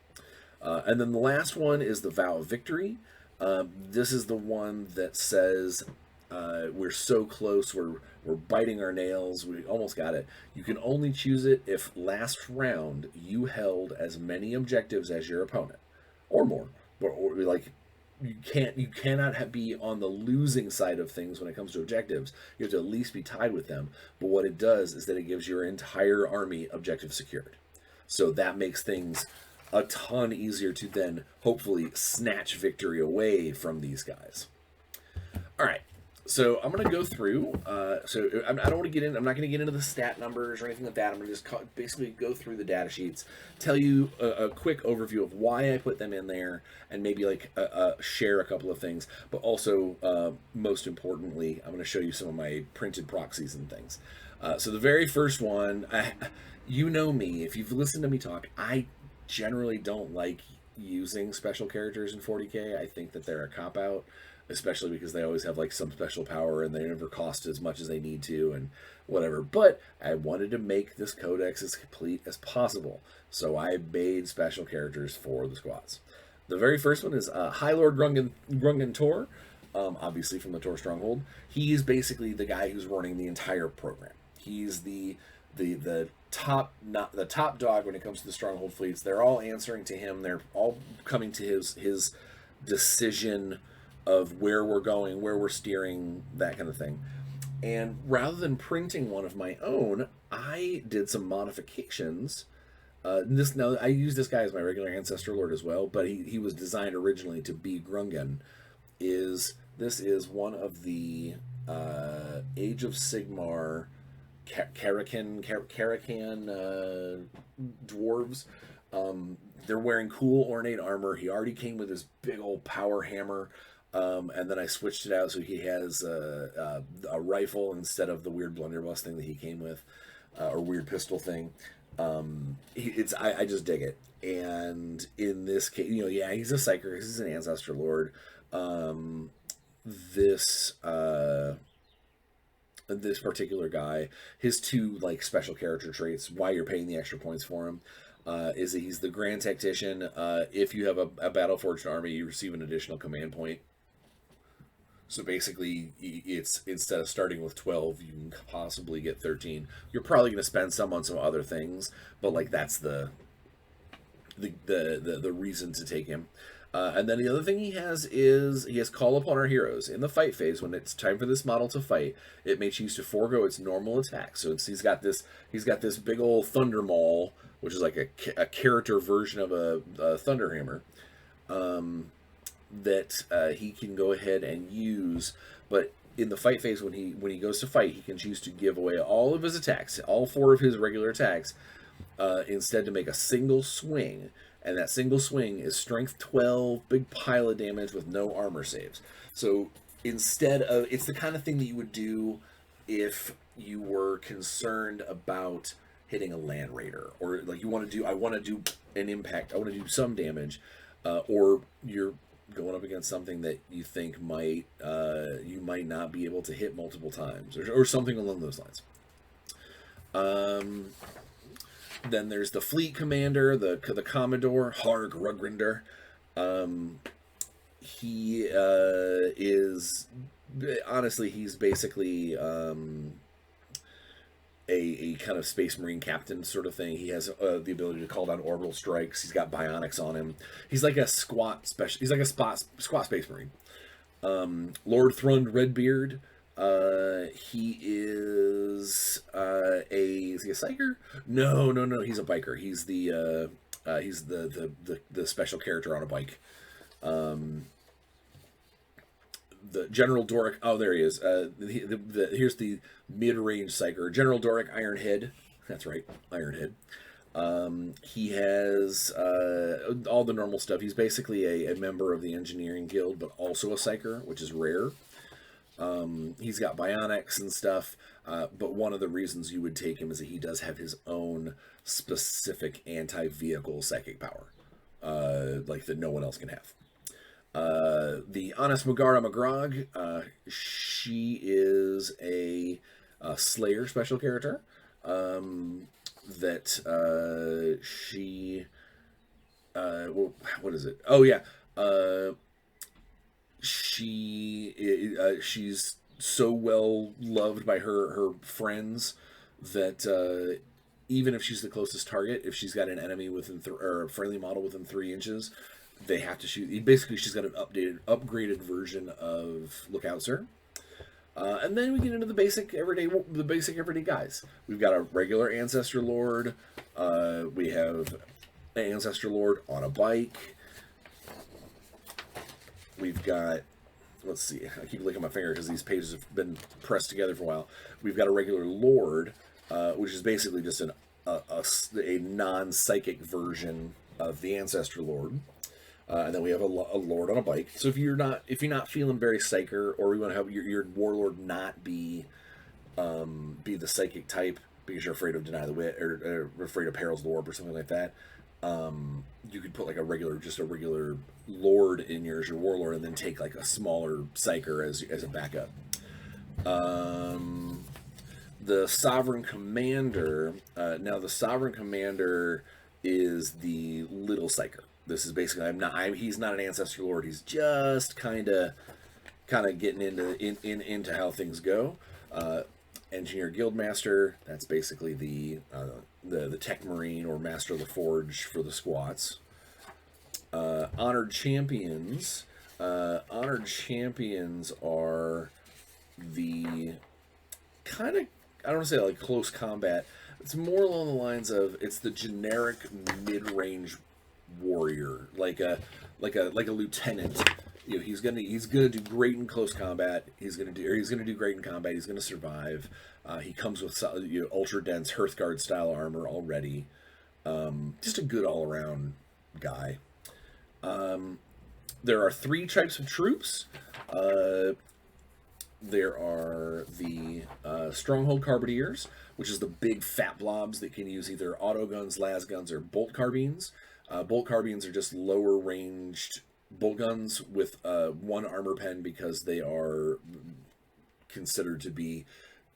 And then the last one is the Vow of Victory. This is the one that says we're so close, we're biting our nails, we almost got it. You can only choose it if last round you held as many objectives as your opponent, or more, or like you cannot be on the losing side of things when it comes to objectives. You have to at least be tied with them. But what it does is that it gives your entire army objective secured. So that makes things a ton easier to then hopefully snatch victory away from these guys. All right, so I'm going to go through. I don't want to get in. I'm not going to get into the stat numbers or anything like that. I'm going to just basically go through the data sheets, tell you a quick overview of why I put them in there, and maybe like share a couple of things. But also, most importantly, I'm going to show you some of my printed proxies and things. So the very first one, you know me. If you've listened to me talk, I generally don't like using special characters in 40k. I think that they're a cop-out, especially because they always have like some special power and they never cost as much as they need to and whatever. But I wanted to make this codex as complete as possible, so I made special characters for the squads. The very first one is High Lord Grungen Tor, obviously from the Tor Stronghold. He's basically the guy who's running the entire program. He's the top, not the top dog when it comes to the stronghold fleets. They're all answering to him. They're all coming to his decision of where we're going, where we're steering, that kind of thing. And rather than printing one of my own, I did some modifications. Now I use this guy as my regular ancestor lord as well, but he was designed originally to be Grungen. This is one of the Age of Sigmar Karakan dwarves. They're wearing cool ornate armor. He already came with his big old power hammer, and then I switched it out so he has a rifle instead of the weird blunderbuss thing that he came with, or weird pistol thing. I just dig it. And in this case, he's a psyker. He's an ancestor lord. This particular guy, his two like special character traits, why you're paying the extra points for him, is that he's the Grand Tactician. If you have a battle-forged army, you receive an additional command point. So basically, it's instead of starting with 12, you can possibly get 13. You're probably going to spend some on some other things, but like that's the reason to take him. And then the other thing he has is he has Call Upon Our Heroes. In the fight phase, when it's time for this model to fight, it may choose to forego its normal attack. So he's got this big old Thunder Maul, which is like a character version of a Thunder Hammer, that he can go ahead and use. But in the fight phase, when he goes to fight, he can choose to give away all of his attacks, all 4 of his regular attacks, instead to make a single swing. And that single swing is strength 12, big pile of damage with no armor saves. So instead of, it's the kind of thing that you would do if you were concerned about hitting a land raider, or like I want to do an impact, I want to do some damage, or you're going up against something that you think you might not be able to hit multiple times, or something along those lines. Then there's the fleet commander, the Commodore, Harg Rugrinder. He is, honestly, he's basically a kind of Space Marine captain sort of thing. He has the ability to call down orbital strikes. He's got bionics on him. He's like a squat Space Marine. Lord Thrund Redbeard. He is is he a psyker? No, he's a biker. He's the special character on a bike. The General Doric. Oh, there he is. Here's the mid-range psyker, General Doric Ironhead. That's right, Ironhead. He has all the normal stuff. He's basically a member of the Engineering Guild, but also a psyker, which is rare. He's got bionics and stuff, but one of the reasons you would take him is that he does have his own specific anti-vehicle psychic power. like that no one else can have. The Honest Megara Magrog, she is a Slayer special character. She well, what is it? Oh yeah, she's so well loved by her friends that even if she's the closest target, if she's got an enemy within or a friendly model within 3 inches, they have to shoot. Basically, she's got an upgraded version of Lookout Sir. And then we get into the basic everyday guys. We've got a regular Ancestor Lord. We have an Ancestor Lord on a bike. We've got, let's see, I keep licking my finger because these pages have been pressed together for a while. We've got a regular Lord, which is basically just a non-psychic version of the Ancestor Lord. And then we have a Lord on a bike. So if you're not feeling very psyker, or you want to have your Warlord not be the psychic type because you're afraid of Deny the Wit or afraid of Perils of the Warp or something like that, you could put like a regular Lord in your Warlord, and then take like a smaller psyker as a backup. The Sovereign Commander. Now the Sovereign Commander is the little psyker. This is basically he's not an Ancestor Lord. He's just kind of getting into how things go. Engineer Guildmaster. That's basically the Tech Marine or Master of the Forge for the squats. Honored Champions. Honored Champions are the kind of, I don't want to say like close combat. It's more along the lines of, it's the generic mid-range warrior, like a lieutenant. You know, he's gonna do great in close combat. He's gonna do great in combat. He's gonna survive. He comes with ultra dense Hearthguard style armor already. Just a good all around guy. There are 3 types of troops. There are the Stronghold Carbineers, which is the big fat blobs that can use either auto guns, las guns, or bolt carbines. Bolt carbines are just lower ranged bolt guns with 1 armor pen, because they are considered to be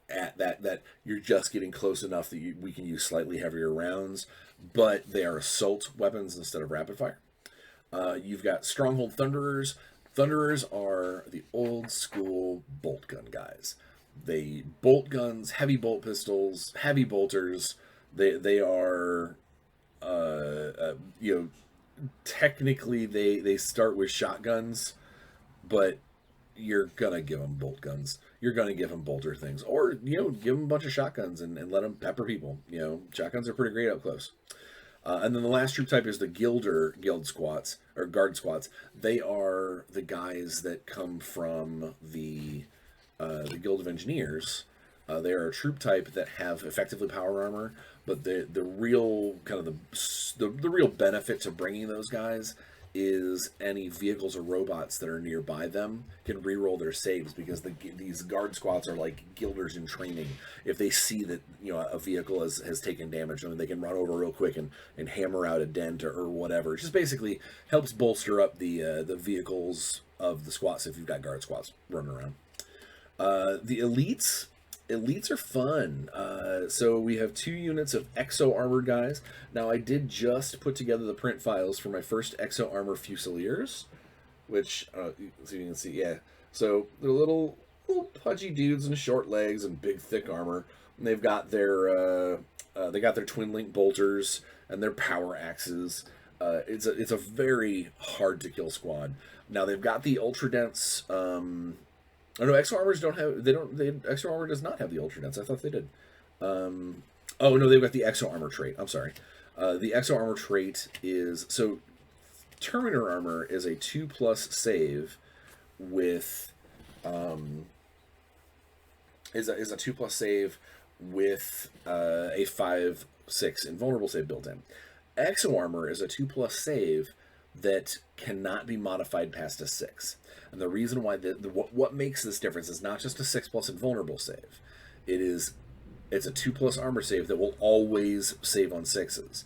at that you're just getting close enough that we can use slightly heavier rounds, but they are assault weapons instead of rapid fire. You've got Stronghold Thunderers. Thunderers are the old school bolt gun guys. They bolt guns, heavy bolt pistols, heavy bolters. They are, technically they start with shotguns, but you're gonna give them bolt guns. You're gonna give them bolter things, or give them a bunch of shotguns and let them pepper people. Shotguns are pretty great up close. And then the last troop type is the Guild Squats, or Guard Squats. They are the guys that come from the Guild of Engineers. They are a troop type that have effectively power armor, but the real kind of the real benefit to bringing those guys is any vehicles or robots that are nearby them can reroll their saves, because these guard squats are like guilders in training. If they see that a vehicle has taken damage, they can run over real quick and hammer out a dent or whatever. It just basically helps bolster up the vehicles of the squats if you've got guard squats running around. The elites are fun. So we have 2 units of Exo Armored guys. Now, I did just put together the print files for my first Exo Armor Fusiliers, which, so you can see, yeah. So they're little pudgy dudes and short legs and big thick armor. And they've got their twin link bolters and their power axes. It's a very hard to kill squad. Now they've got the ultra dense. Oh no, Exo Armors don't have. Exo Armor does not have the ultra dense. I thought they did. Oh no, they've got the Exo Armor trait. I'm sorry. The Exo Armor trait is, so Terminator Armor is a 2+ save with is a 2+ save with a 5/6 invulnerable save built in. Exo Armor is a 2+ save that cannot be modified past a 6. And the reason why what makes this difference is not just a 6+ invulnerable save. It's a 2+ armor save that will always save on 6s.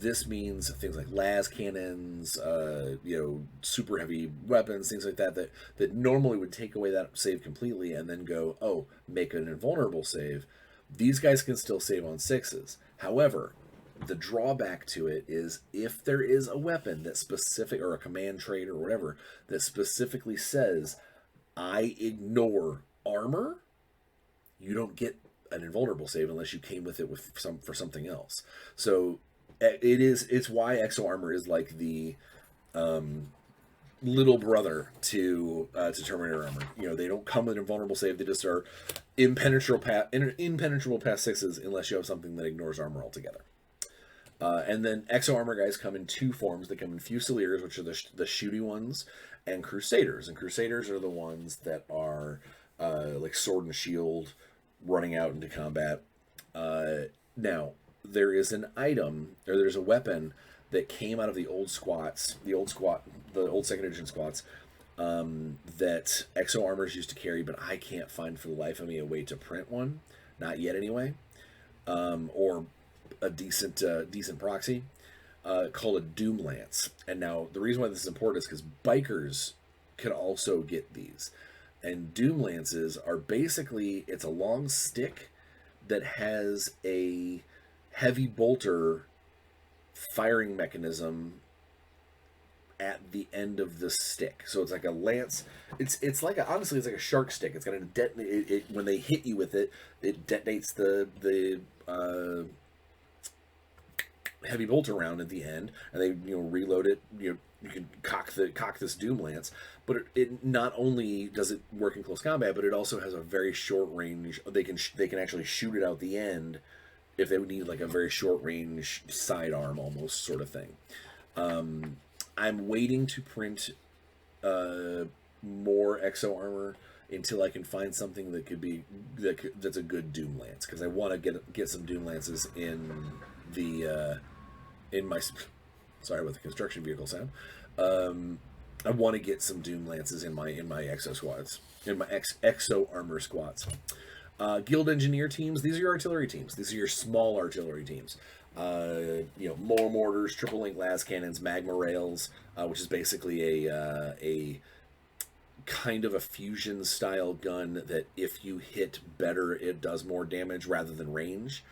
This means things like las cannons, super heavy weapons, things like that, that normally would take away that save completely and then go, oh, make an invulnerable save. These guys can still save on 6s. However, the drawback to it is if there is a weapon that specific, or a command trait or whatever, that specifically says, I ignore armor, you don't get an invulnerable save unless you came with it for something else. So it's why exo armor is like the little brother to Terminator armor. They don't come with an invulnerable save. They just are impenetrable past 6s unless you have something that ignores armor altogether. And then exo armor guys come in 2 forms. They come in Fusiliers, which are the shooty ones, and Crusaders. And Crusaders are the ones that are like sword and shield, running out into combat. Now, there is an item, or there's a weapon that came out of the old squats, the old 2nd edition squats, that exo armors used to carry, but I can't find for the life of me a way to print one, not yet anyway, or a decent proxy, called a Doom Lance. And now the reason why this is important is because bikers can also get these. And Doom Lances are basically, it's a long stick that has a heavy bolter firing mechanism at the end of the stick. So it's like a lance. It's like honestly, it's like a shark stick. It's got a detonate. When they hit you with it, it detonates the heavy bolter round at the end, and they reload it. You can cock this Doom Lance, but it not only does it work in close combat, but it also has a very short range. They can actually shoot it out the end if they would need like a very short range sidearm almost sort of thing. I'm waiting to print more exo armor until I can find something that could be that's a good Doom Lance, because I want to get some Doom Lances in the in my sorry about the construction vehicle sound. I want to get some Doom Lances in my exo squads, in my exo armor squads. Guild engineer teams, these are your artillery teams. These are your small artillery teams. More mortars, triple link las cannons, magma rails, which is basically a kind of a fusion style gun that if you hit better, it does more damage rather than range.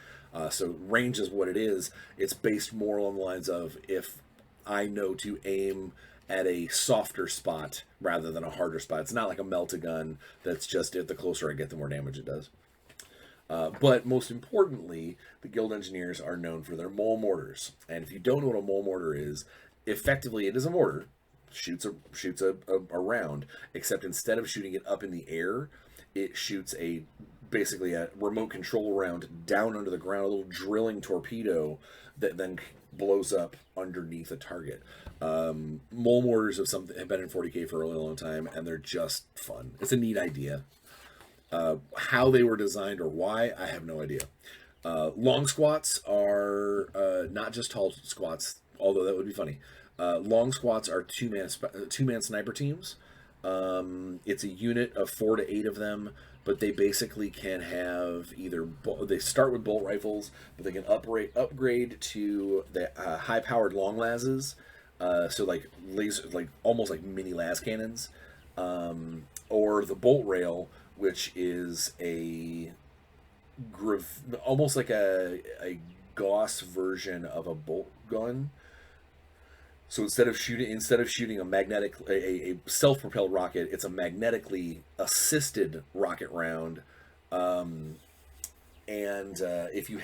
So range is what it is. It's based more along the lines of, if I know to aim at a softer spot rather than a harder spot. It's not like a melt-a-gun that's just, the closer I get, the more damage it does. But most importantly, the Guild Engineers are known for their mole mortars. And if you don't know what a mole mortar is, effectively it is a mortar. Shoots a round, except instead of shooting it up in the air, it shoots basically a remote control round down under the ground, a little drilling torpedo that then blows up underneath a target. Mole mortars have been in 40k for a really long time, and they're just fun. It's a neat idea. How they were designed or why, I have no idea. Long squats are not just tall squats, although that would be funny. Long squats are two-man sniper teams. It's a unit of 4 to 8 of them, but they basically can have they start with bolt rifles, but they can upgrade to the high-powered long lases, so like laser, like almost like mini las cannons, or the bolt rail, which is almost like a Gauss version of a bolt gun. So instead of shooting a self-propelled rocket, it's a magnetically assisted rocket round. And if you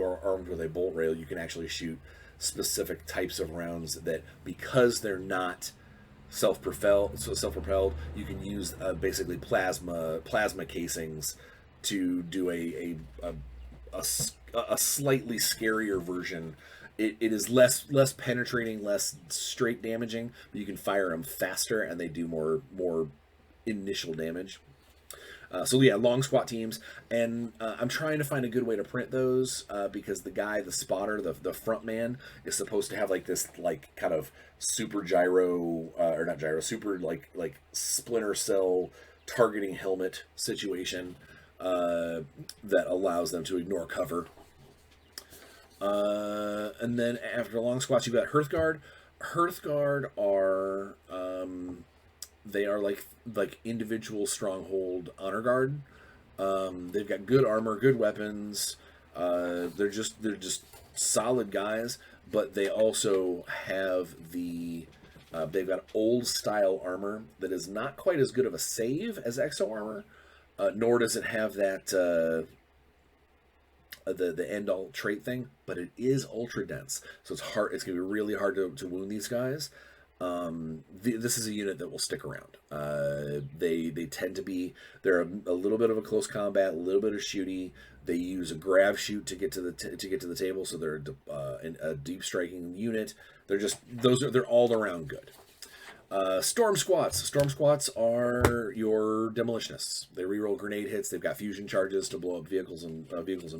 are armed with a bolt rail, you can actually shoot specific types of rounds that, because they're not self-propelled, you can use basically plasma casings to do a slightly scarier version. It is less penetrating, less straight damaging, but you can fire them faster and they do more initial damage. So yeah, long squat teams, and I'm trying to find a good way to print those because the spotter, the front man, is supposed to have like this like kind of super super like splinter cell targeting helmet situation that allows them to ignore cover. And then after long squats, you've got Hearthguard. Hearthguard are they are like individual stronghold honor guard. They've got good armor, good weapons. They're just solid guys, but they also have they've got old style armor that is not quite as good of a save as exo armor, nor does it have that the end all trait thing, but it is ultra dense, so it's hard. It's gonna be really hard to wound these guys. This is a unit that will stick around. They tend to be they're a little bit of a close combat, a little bit of shooty. They use a grab shoot to get to the table, so they're a deep striking unit. They're all around good. Storm Squats. Storm Squats are your demolitionists. They reroll grenade hits. They've got fusion charges to blow up vehicles and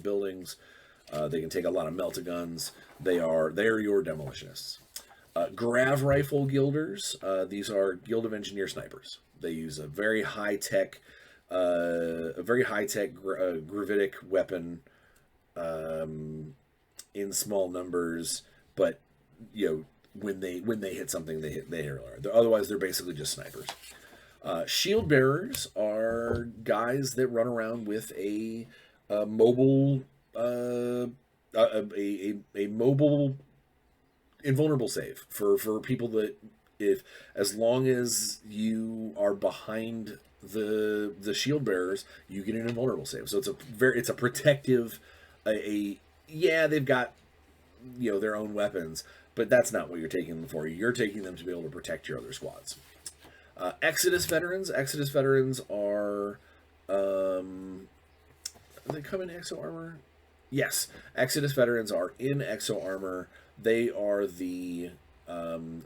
buildings. They can take a lot of melta-guns. They're your demolitionists. Grav Rifle Guilders. These are Guild of Engineer snipers. They use a very high tech gravitic weapon in small numbers, but when they hit something, they hit hard. Otherwise, they're basically just snipers. Shield bearers are guys that run around with a mobile mobile invulnerable save for people that as long as you are behind the shield bearers, you get an invulnerable save. So it's a protective they've got their own weapons, but that's not what you're taking them for. You're taking them to be able to protect your other squads. Exodus veterans. Exodus veterans are they come in exo armor? Yes, Exodus veterans are in exo armor. They are the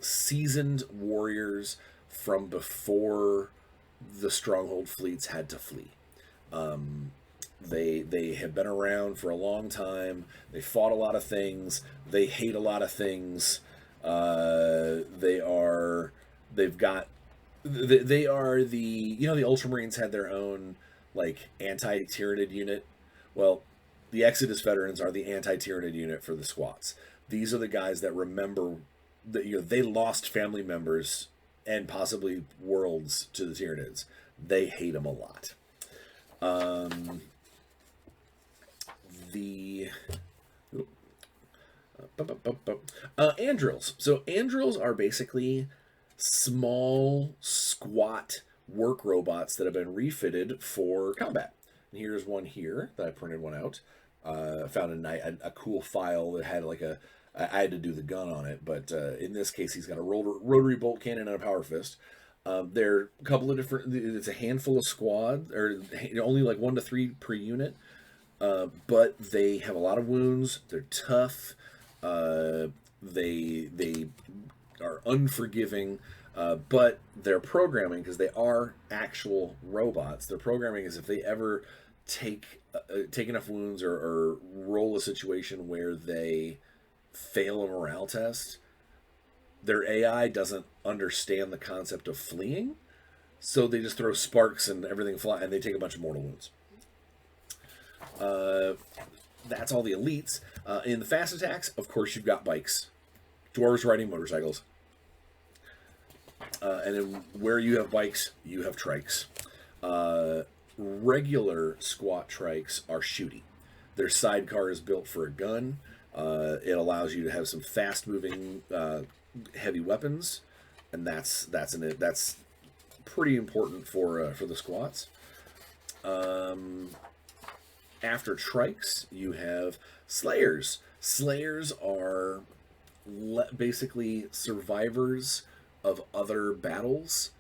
seasoned warriors from before the stronghold fleets had to flee. They have been around for a long time. They fought a lot of things. They hate a lot of things. They are the the Ultramarines had their own like anti-Tyranid unit. Well, the Exodus veterans are the anti-Tyranid unit for the squats. These are the guys that remember that they lost family members and possibly worlds to the Tyranids. They hate them a lot. Andrils. So Andrils are basically small, squat work robots that have been refitted for combat. And here's one here that I printed one out. Found a cool file that had I had to do the gun on it, but in this case, he's got a rotary bolt cannon and a power fist. There are a couple of different. It's a handful of squad, or only like 1 to 3 per unit. But they have a lot of wounds. They're tough. They are unforgiving. But their programming, because they are actual robots, their programming is if they ever take enough wounds or roll a situation where they fail a morale test, their AI doesn't understand the concept of fleeing, so they just throw sparks and everything fly, and they take a bunch of mortal wounds. That's all the elites. In the fast attacks, of course, you've got bikes, dwarves riding motorcycles, and then where you have bikes, you have trikes. Regular squat trikes are shooty. Their sidecar is built for a gun. It allows you to have some fast-moving, heavy weapons, and that's pretty important for the squats. After trikes, you have slayers. Slayers are basically survivors of other battles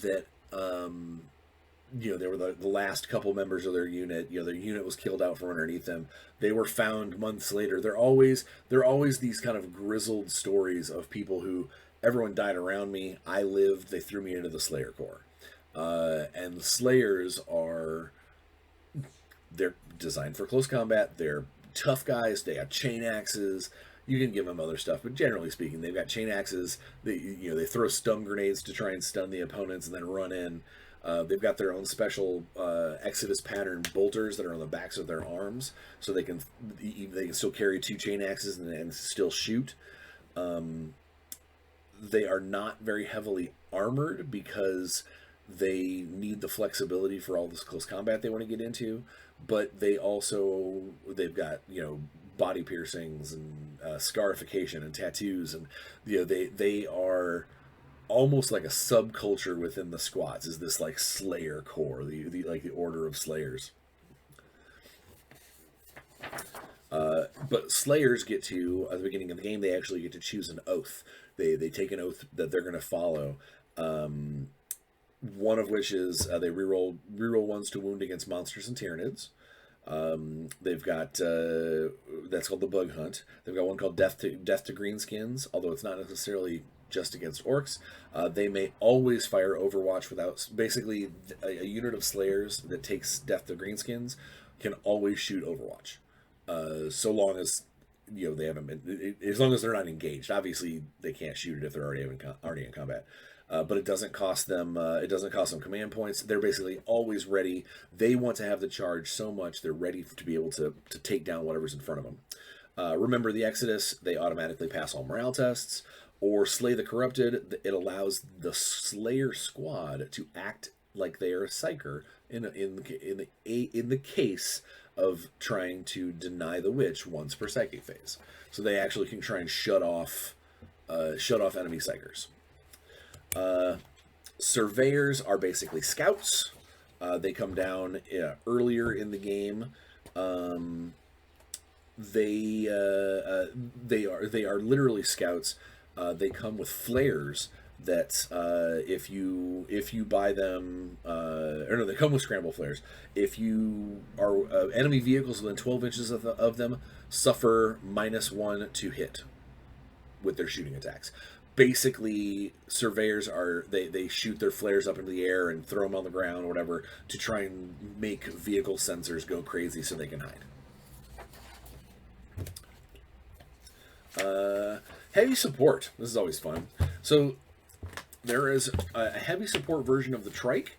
that they were the last couple members of their unit. Their unit was killed out from underneath them. They were found months later. They're always these kind of grizzled stories of people who everyone died around me. I lived. They threw me into the Slayer Corps, and the Slayers they're designed for close combat. They're tough guys. They have chain axes. You can give them other stuff, but generally speaking, they've got chain axes. They throw stun grenades to try and stun the opponents and then run in. They've got their own special Exodus pattern bolters that are on the backs of their arms, so they can still carry 2 chain axes and still shoot. They are not very heavily armored because they need the flexibility for all this close combat they want to get into, but they've got body piercings and scarification and tattoos, and they are almost like a subculture within the squats. Is this like Slayer Corps, the Order of Slayers? But Slayers get to, at the beginning of the game, they actually get to choose an oath. They take an oath that they're going to follow. One of which is they reroll ones to wound against monsters and Tyranids. They've got that's called the Bug Hunt. They've got one called Death to Greenskins, although it's not necessarily just against orcs. They may always fire Overwatch without, basically a unit of Slayers that takes Death to Greenskins can always shoot Overwatch, so long as they haven't been, as long as they're not engaged. Obviously, they can't shoot it if they're already in combat. But it doesn't cost them. It doesn't cost them command points. They're basically always ready. They want to have the charge so much they're ready to be able to take down whatever's in front of them. Remember the Exodus? They automatically pass all morale tests. Or Slay the Corrupted. It allows the Slayer squad to act like they are a psyker in the case of trying to deny the witch once per psychic phase. So they actually can try and shut off enemy psykers. Surveyors are basically scouts. They come down earlier in the game. They are literally scouts. They come with flares that if you buy them, or no, they come with scramble flares. If you are enemy vehicles within 12 inches of them, suffer -1 to hit with their shooting attacks. Basically, surveyors they shoot their flares up into the air and throw them on the ground or whatever to try and make vehicle sensors go crazy so they can hide. Heavy support. This is always fun. So there is a heavy support version of the trike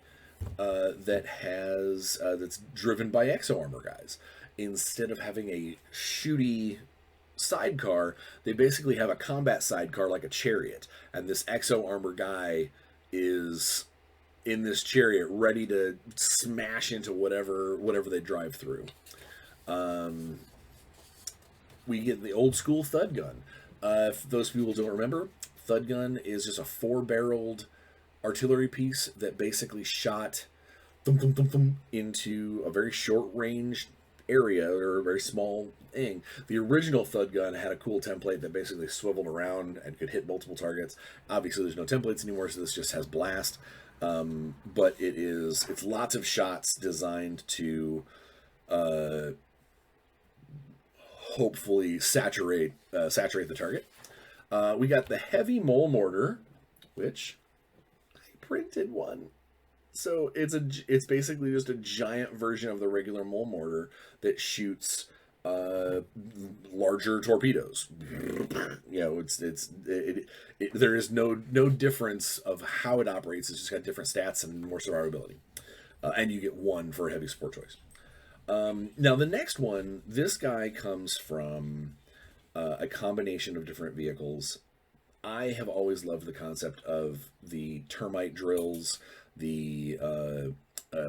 that's driven by exo armor guys. Instead of having a shooty sidecar, they basically have a combat sidecar like a chariot, and this exo armor guy is in this chariot ready to smash into whatever they drive through. We get the old school thud gun. If those people don't remember, thud gun is just a 4-barreled artillery piece that basically shot thum, thum, thum, thum, into a very short range area or a very small thing. The original thud gun had a cool template that basically swiveled around and could hit multiple targets. Obviously, there's no templates anymore, so this just has blast. But it's lots of shots designed to hopefully saturate the target. We got the heavy mole mortar, which I printed one. So it's basically just a giant version of the regular mole mortar that shoots larger torpedoes. There is no difference of how it operates. It's just got different stats and more survivability. And you get 1 for a heavy support choice. Now the next one, this guy comes from a combination of different vehicles. I have always loved the concept of the termite drills, the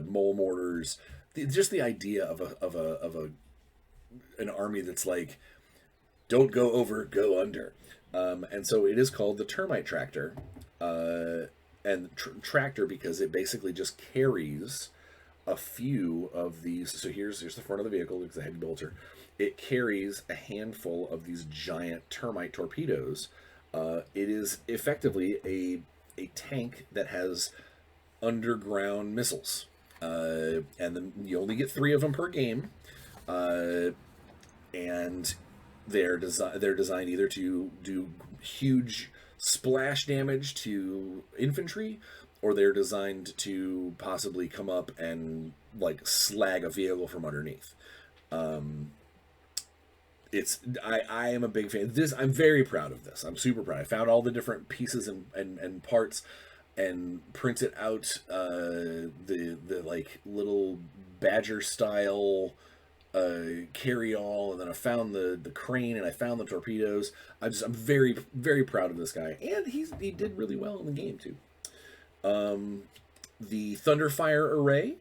mole mortars, just the idea of an army that's like, don't go over, go under. And so it is called the termite tractor, and tractor because it basically just carries a few of these. So here's the front of the vehicle. It's a heavy bolter. It carries a handful of these giant termite torpedoes. It is effectively a tank that has underground missiles, and then you only get 3 of them per game, and they're designed either to do huge splash damage to infantry, or they're designed to possibly come up and like slag a vehicle from underneath. I am a big fan. I'm very proud of this. I'm super proud. I found all the different pieces and parts. and printed out the like little Badger style carry all, and then I found the crane, and I found the torpedoes. I'm very proud of this guy, and he did really well in the game too. The Thunderfire array,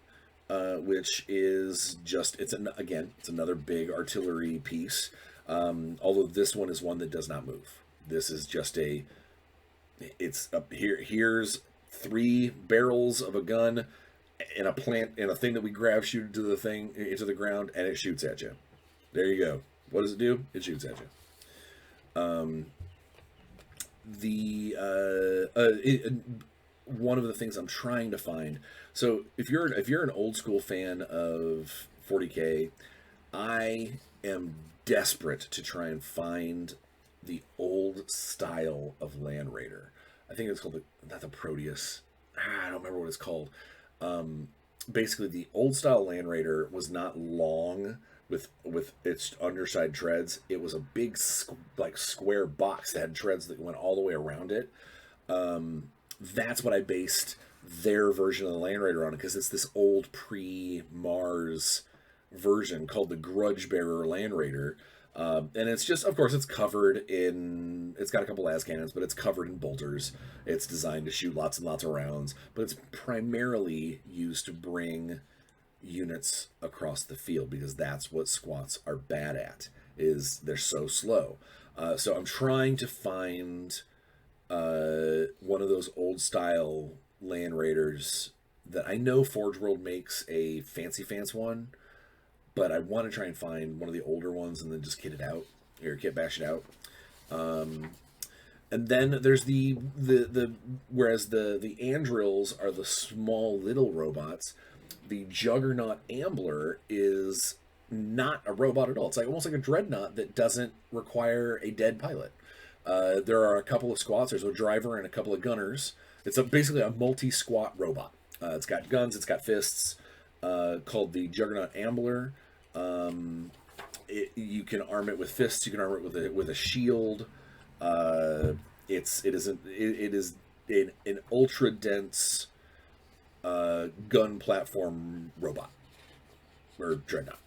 which is just it's another big artillery piece. Although this one is one that does not move. This is just it's up here. Here's 3 barrels of a gun in a thing that we grab, shoot into the ground, and it shoots at you. There you go. What does it do? It shoots at you. One of the things I'm trying to find. So if you're an old school fan of 40k, I am desperate to try and find the old style of Land Raider. I think it's called not the Proteus. I don't remember what it's called. Basically, the old style Land Raider was not long with its underside treads. It was a big square box that had treads that went all the way around it. That's what I based their version of the Land Raider on, because it's this old pre-Mars version called the Grudge Bearer Land Raider. And it's just, of course, it's got a couple las cannons, but it's covered in bolters. It's designed to shoot lots and lots of rounds, but it's primarily used to bring units across the field, because that's what squats are bad at, is they're so slow. So I'm trying to find one of those old style Land Raiders that I know Forge World makes a fancy one, but I want to try and find one of the older ones and then just kit bash it out. And then there's whereas the Andrils are the small little robots, the Juggernaut Ambler is not a robot at all. It's almost like a dreadnought that doesn't require a dead pilot. There are a couple of squats. There's a driver and a couple of gunners. It's basically a multi-squat robot. It's got guns. It's got fists. Called the Juggernaut Ambler. You can arm it with fists. You can arm it with a shield. It is an ultra dense gun platform robot or dreadnought.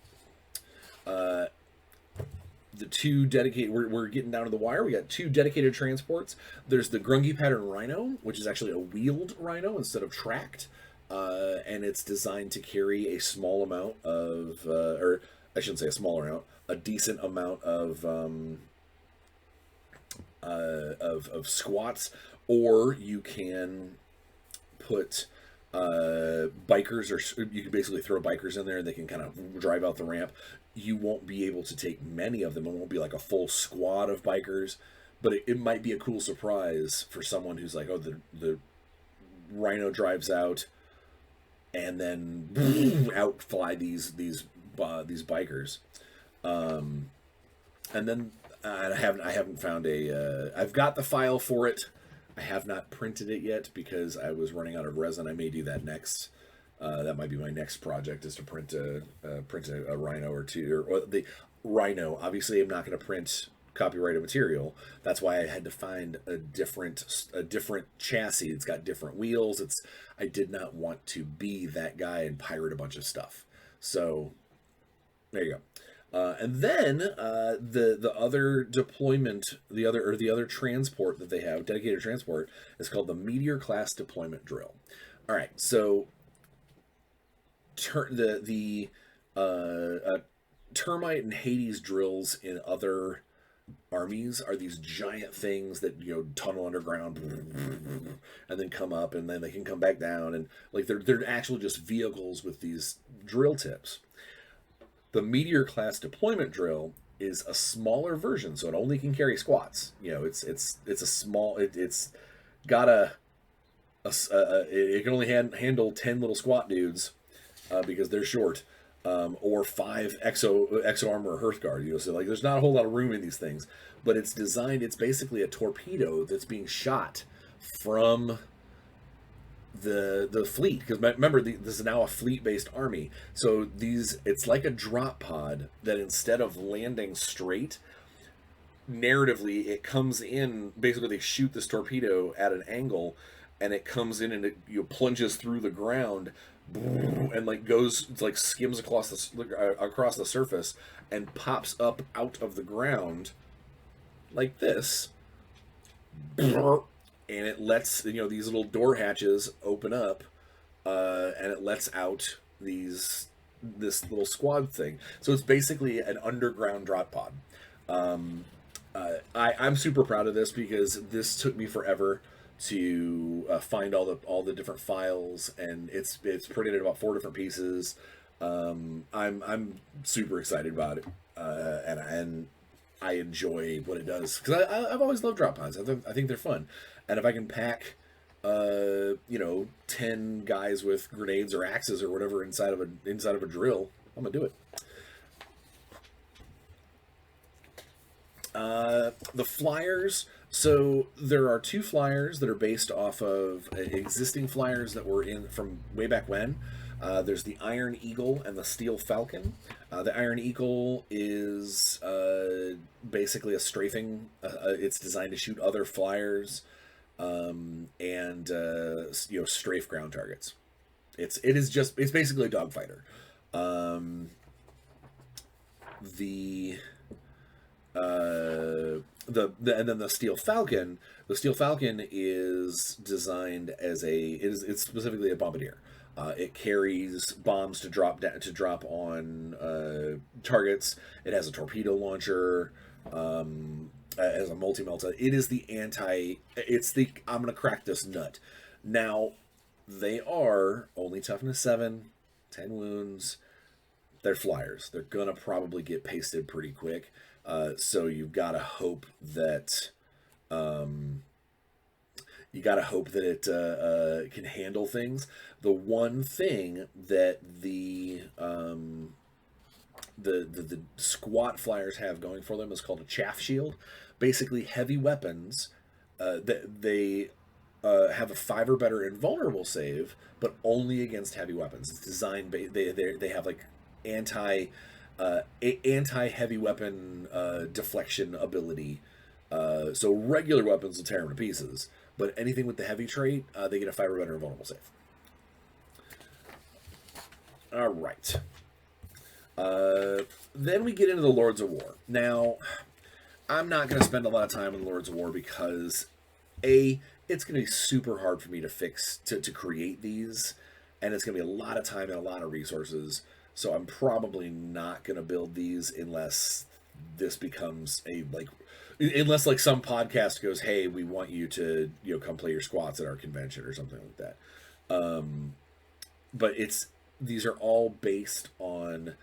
The 2 dedicated, we're getting down to the wire. We got 2 dedicated transports. There's the Grungy Pattern Rhino, which is actually a wheeled rhino instead of tracked. And it's designed to carry a small amount of, or I shouldn't say a small amount, a decent amount of squats. Or you can put bikers, or you can basically throw bikers in there and they can kind of drive out the ramp. You won't be able to take many of them. It won't be like a full squad of bikers, but it might be a cool surprise for someone who's like, oh, the Rhino drives out, and then out fly these bikers. And then I haven't found I've got the file for it. I have not printed it yet because I was running out of resin. I may do that next. That might be my next project, is to print a Rhino or 2, or the Rhino. Obviously, I'm not going to print copyrighted material. That's why I had to find a different chassis. It's got different wheels. I did not want to be that guy and pirate a bunch of stuff. So there you go. And then the other deployment, the other transport that they have, dedicated transport, is called the Meteor Class Deployment Drill. All right, so the Termite and Hades drills in other armies are these giant things that tunnel underground and then come up, and then they can come back down, and like they're actually just vehicles with these drill tips. The Meteor Class Deployment Drill is a smaller version, so it only can carry squats. It's a small. It's got it can only handle 10 little squat dudes because they're short. Or 5 exo armor or Hearthguard, so like there's not a whole lot of room in these things, but it's basically a torpedo that's being shot from the fleet, because remember, this is now a fleet-based army, so it's like a drop pod that instead of landing straight, narratively it comes in, basically they shoot this torpedo at an angle, and it comes in and it plunges through the ground, and like goes like skims across the surface and pops up out of the ground like this, and it lets these little door hatches open up, and it lets out this little squad thing. So it's basically an underground drop pod. I'm super proud of this because this took me forever to find all the different files, and it's printed in about 4 different pieces. I'm super excited about it, and I enjoy what it does because I've always loved drop pods. I think they're fun, and if I can pack 10 guys with grenades or axes or whatever inside of a drill, I'm gonna do it. The flyers. So there are 2 flyers that are based off of existing flyers that were in from way back when. There's the Iron Eagle and the Steel Falcon. The Iron Eagle is basically a strafing. It's designed to shoot other flyers, and strafe ground targets. It's basically a dogfighter. And then the Steel Falcon. The Steel Falcon is designed as it's specifically a bombardier. It carries bombs to drop on targets. It has a torpedo launcher. As a multi-melta. It is I'm gonna crack this nut. Now, they are only toughness 7, 10 wounds. They're flyers. They're gonna probably get pasted pretty quick. So you've got to hope that it can handle things. The one thing that the squat flyers have going for them is called a chaff shield. Basically, heavy weapons that they have a 5 or better invulnerable save, but only against heavy weapons. It's designed. They have like anti-heavy weapon deflection ability. So regular weapons will tear them to pieces, but anything with the heavy trait, they get a 5 or better invulnerable save. All right. Then we get into the Lords of War. Now, I'm not going to spend a lot of time on the Lords of War because it's going to be super hard for me to create these, and it's going to be a lot of time and a lot of resources. So I'm probably not going to build these unless this becomes unless like some podcast goes, hey, we want you to come play your squats at our convention or something like that. But these are all based on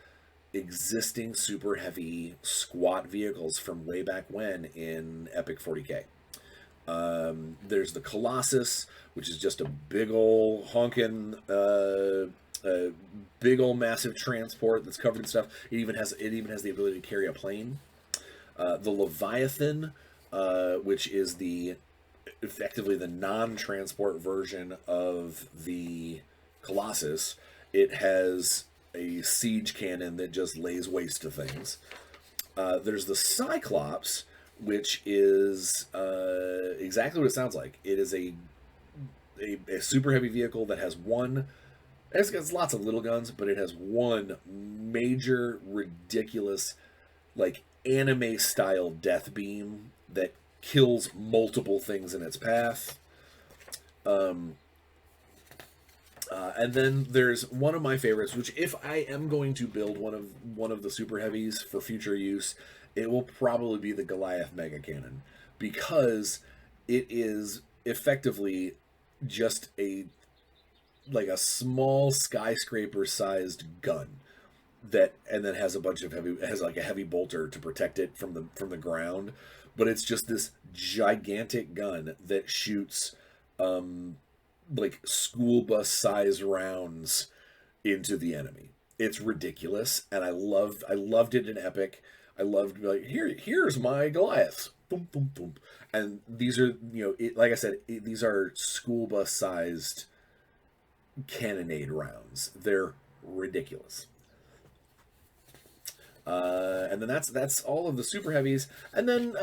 existing super heavy squat vehicles from way back when in Epic 40k. There's the Colossus, which is just a big ol' honking, big ol' massive transport that's covered in stuff. It even has the ability to carry a plane. The Leviathan, which is effectively the non-transport version of the Colossus. It has a siege cannon that just lays waste to things. There's the Cyclops, which is exactly what it sounds like. It is a super heavy vehicle that has it's got lots of little guns, but it has one major, ridiculous, like anime style death beam that kills multiple things in its path. And then there's one of my favorites, which if I am going to build one of the super heavies for future use, it will probably be the Goliath Mega Cannon, because it is effectively just a small skyscraper sized gun and then has a bunch of a heavy bolter to protect it from the ground, but it's just this gigantic gun that shoots school bus size rounds into the enemy. It's ridiculous, and I loved it in Epic. I loved here's my Goliaths, boom boom boom, and these are like I said, these are school bus sized cannonade rounds. They're ridiculous. And then that's all of the super heavies, and then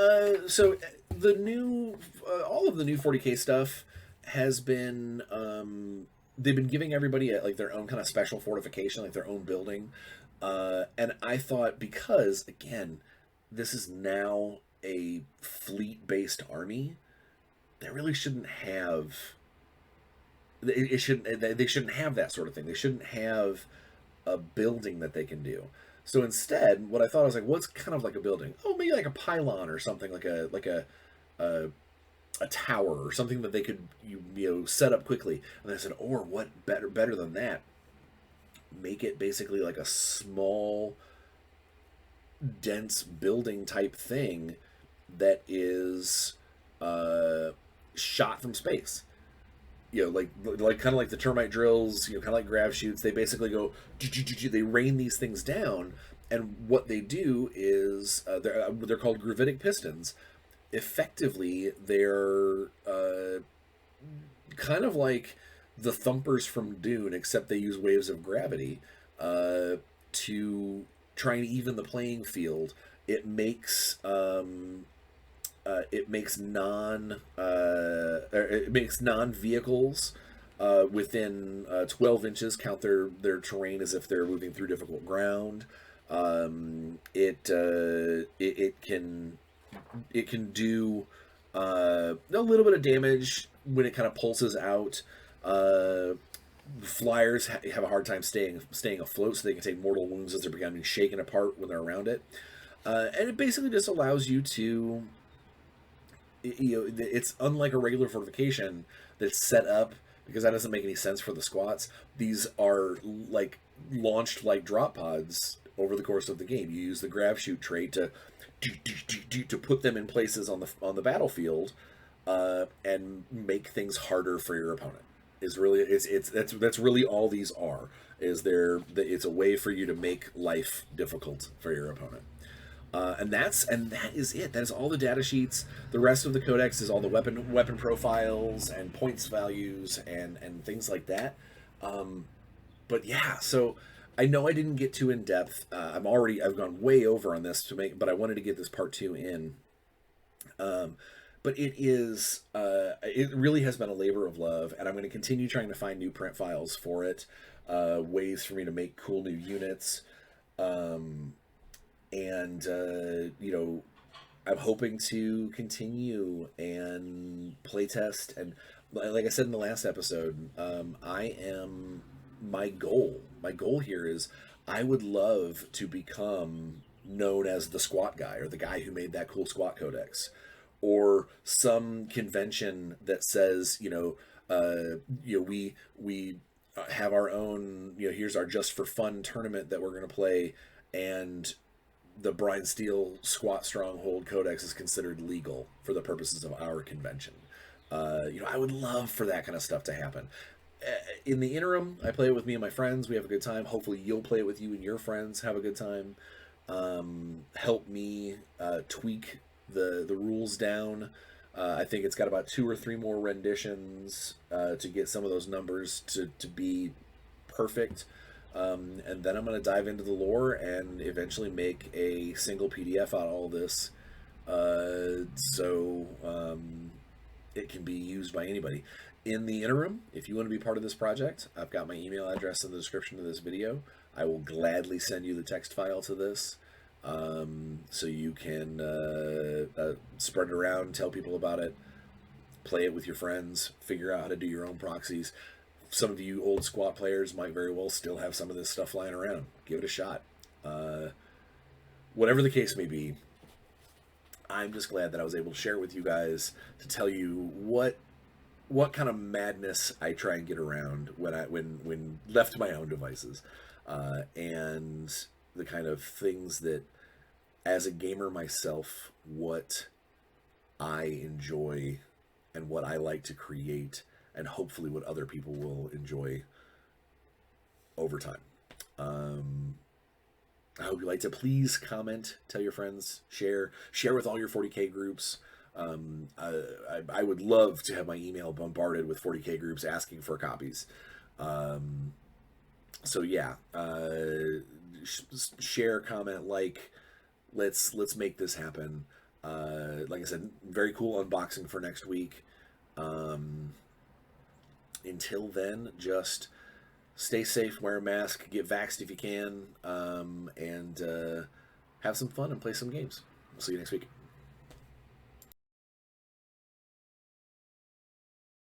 so the new all of the new 40k stuff has been they've been giving everybody like their own kind of special fortification, like their own building. And I thought, because again, this is now a fleet-based army, they really shouldn't have it shouldn't they shouldn't have that sort of thing. They shouldn't have a building that they can do. So instead, what I thought, I was like, what's kind of like a building? Oh, maybe like a pylon or something, like a a tower or something that they could set up quickly. And I said, or what better than that? Make it basically like a small, dense building type thing that is shot from space. Like kind of like the termite drills, kind of like grav shoots. They basically go, they rain these things down, and what they do is they're called gravitic pistons. Effectively, they're kind of like the thumpers from Dune, except they use waves of gravity to try and even the playing field. It makes non vehicles within 12 inches count their terrain as if they're moving through difficult ground. It can do a little bit of damage when it kind of pulses out. Flyers have a hard time staying afloat, so they can take mortal wounds as they're becoming shaken apart when they're around it. And it basically just allows you to, it's unlike a regular fortification that's set up, because that doesn't make any sense for the squats. These are like launched like drop pods over the course of the game. You use the grab shoot trait to put them in places on the battlefield, and make things harder for your opponent. Is really that's really all these are. It's a way for you to make life difficult for your opponent. And that is it. That is all the data sheets. The rest of the codex is all the weapon profiles and points values and things like that. But yeah, so I know I didn't get too in depth. I've gone way over on this but I wanted to get this part 2 in. But it really has been a labor of love, and I'm going to continue trying to find new print files for it, ways for me to make cool new units. And I'm hoping to continue and playtest, and like I said in the last episode, my goal here is, I would love to become known as the squat guy, or the guy who made that cool squat codex, or some convention that says, we have our own, here's our just for fun tournament that we're going to play, and the Bryan Steele Squat Stronghold Codex is considered legal for the purposes of our convention. I would love for that kind of stuff to happen. In the interim, I play it with me and my friends. We have a good time. Hopefully, you'll play it with you and your friends. Have a good time. Help me tweak the rules down. I think it's got about 2 or 3 more renditions to get some of those numbers to be perfect. And then I'm going to dive into the lore and eventually make a single PDF out of all this, so it can be used by anybody. In the interim, if you want to be part of this project, I've got my email address in the description of this video. I will gladly send you the text file to this, so you can spread it around, tell people about it, play it with your friends, figure out how to do your own proxies. Some of you old squat players might very well still have some of this stuff lying around. Give it a shot. Whatever the case may be, I'm just glad that I was able to share it with you guys, to tell you what kind of madness I try and get around when left to my own devices, and the kind of things that, as a gamer myself, what I enjoy and what I like to create, and hopefully what other people will enjoy over time. I hope you like to please comment, tell your friends, share with all your 40k groups. I would love to have my email bombarded with 40k groups asking for copies. So yeah, share, comment, like. Let's make this happen. Like I said, very cool unboxing for next week. until then, just stay safe, wear a mask, get vaxxed if you can, and have some fun and play some games. We'll see you next week.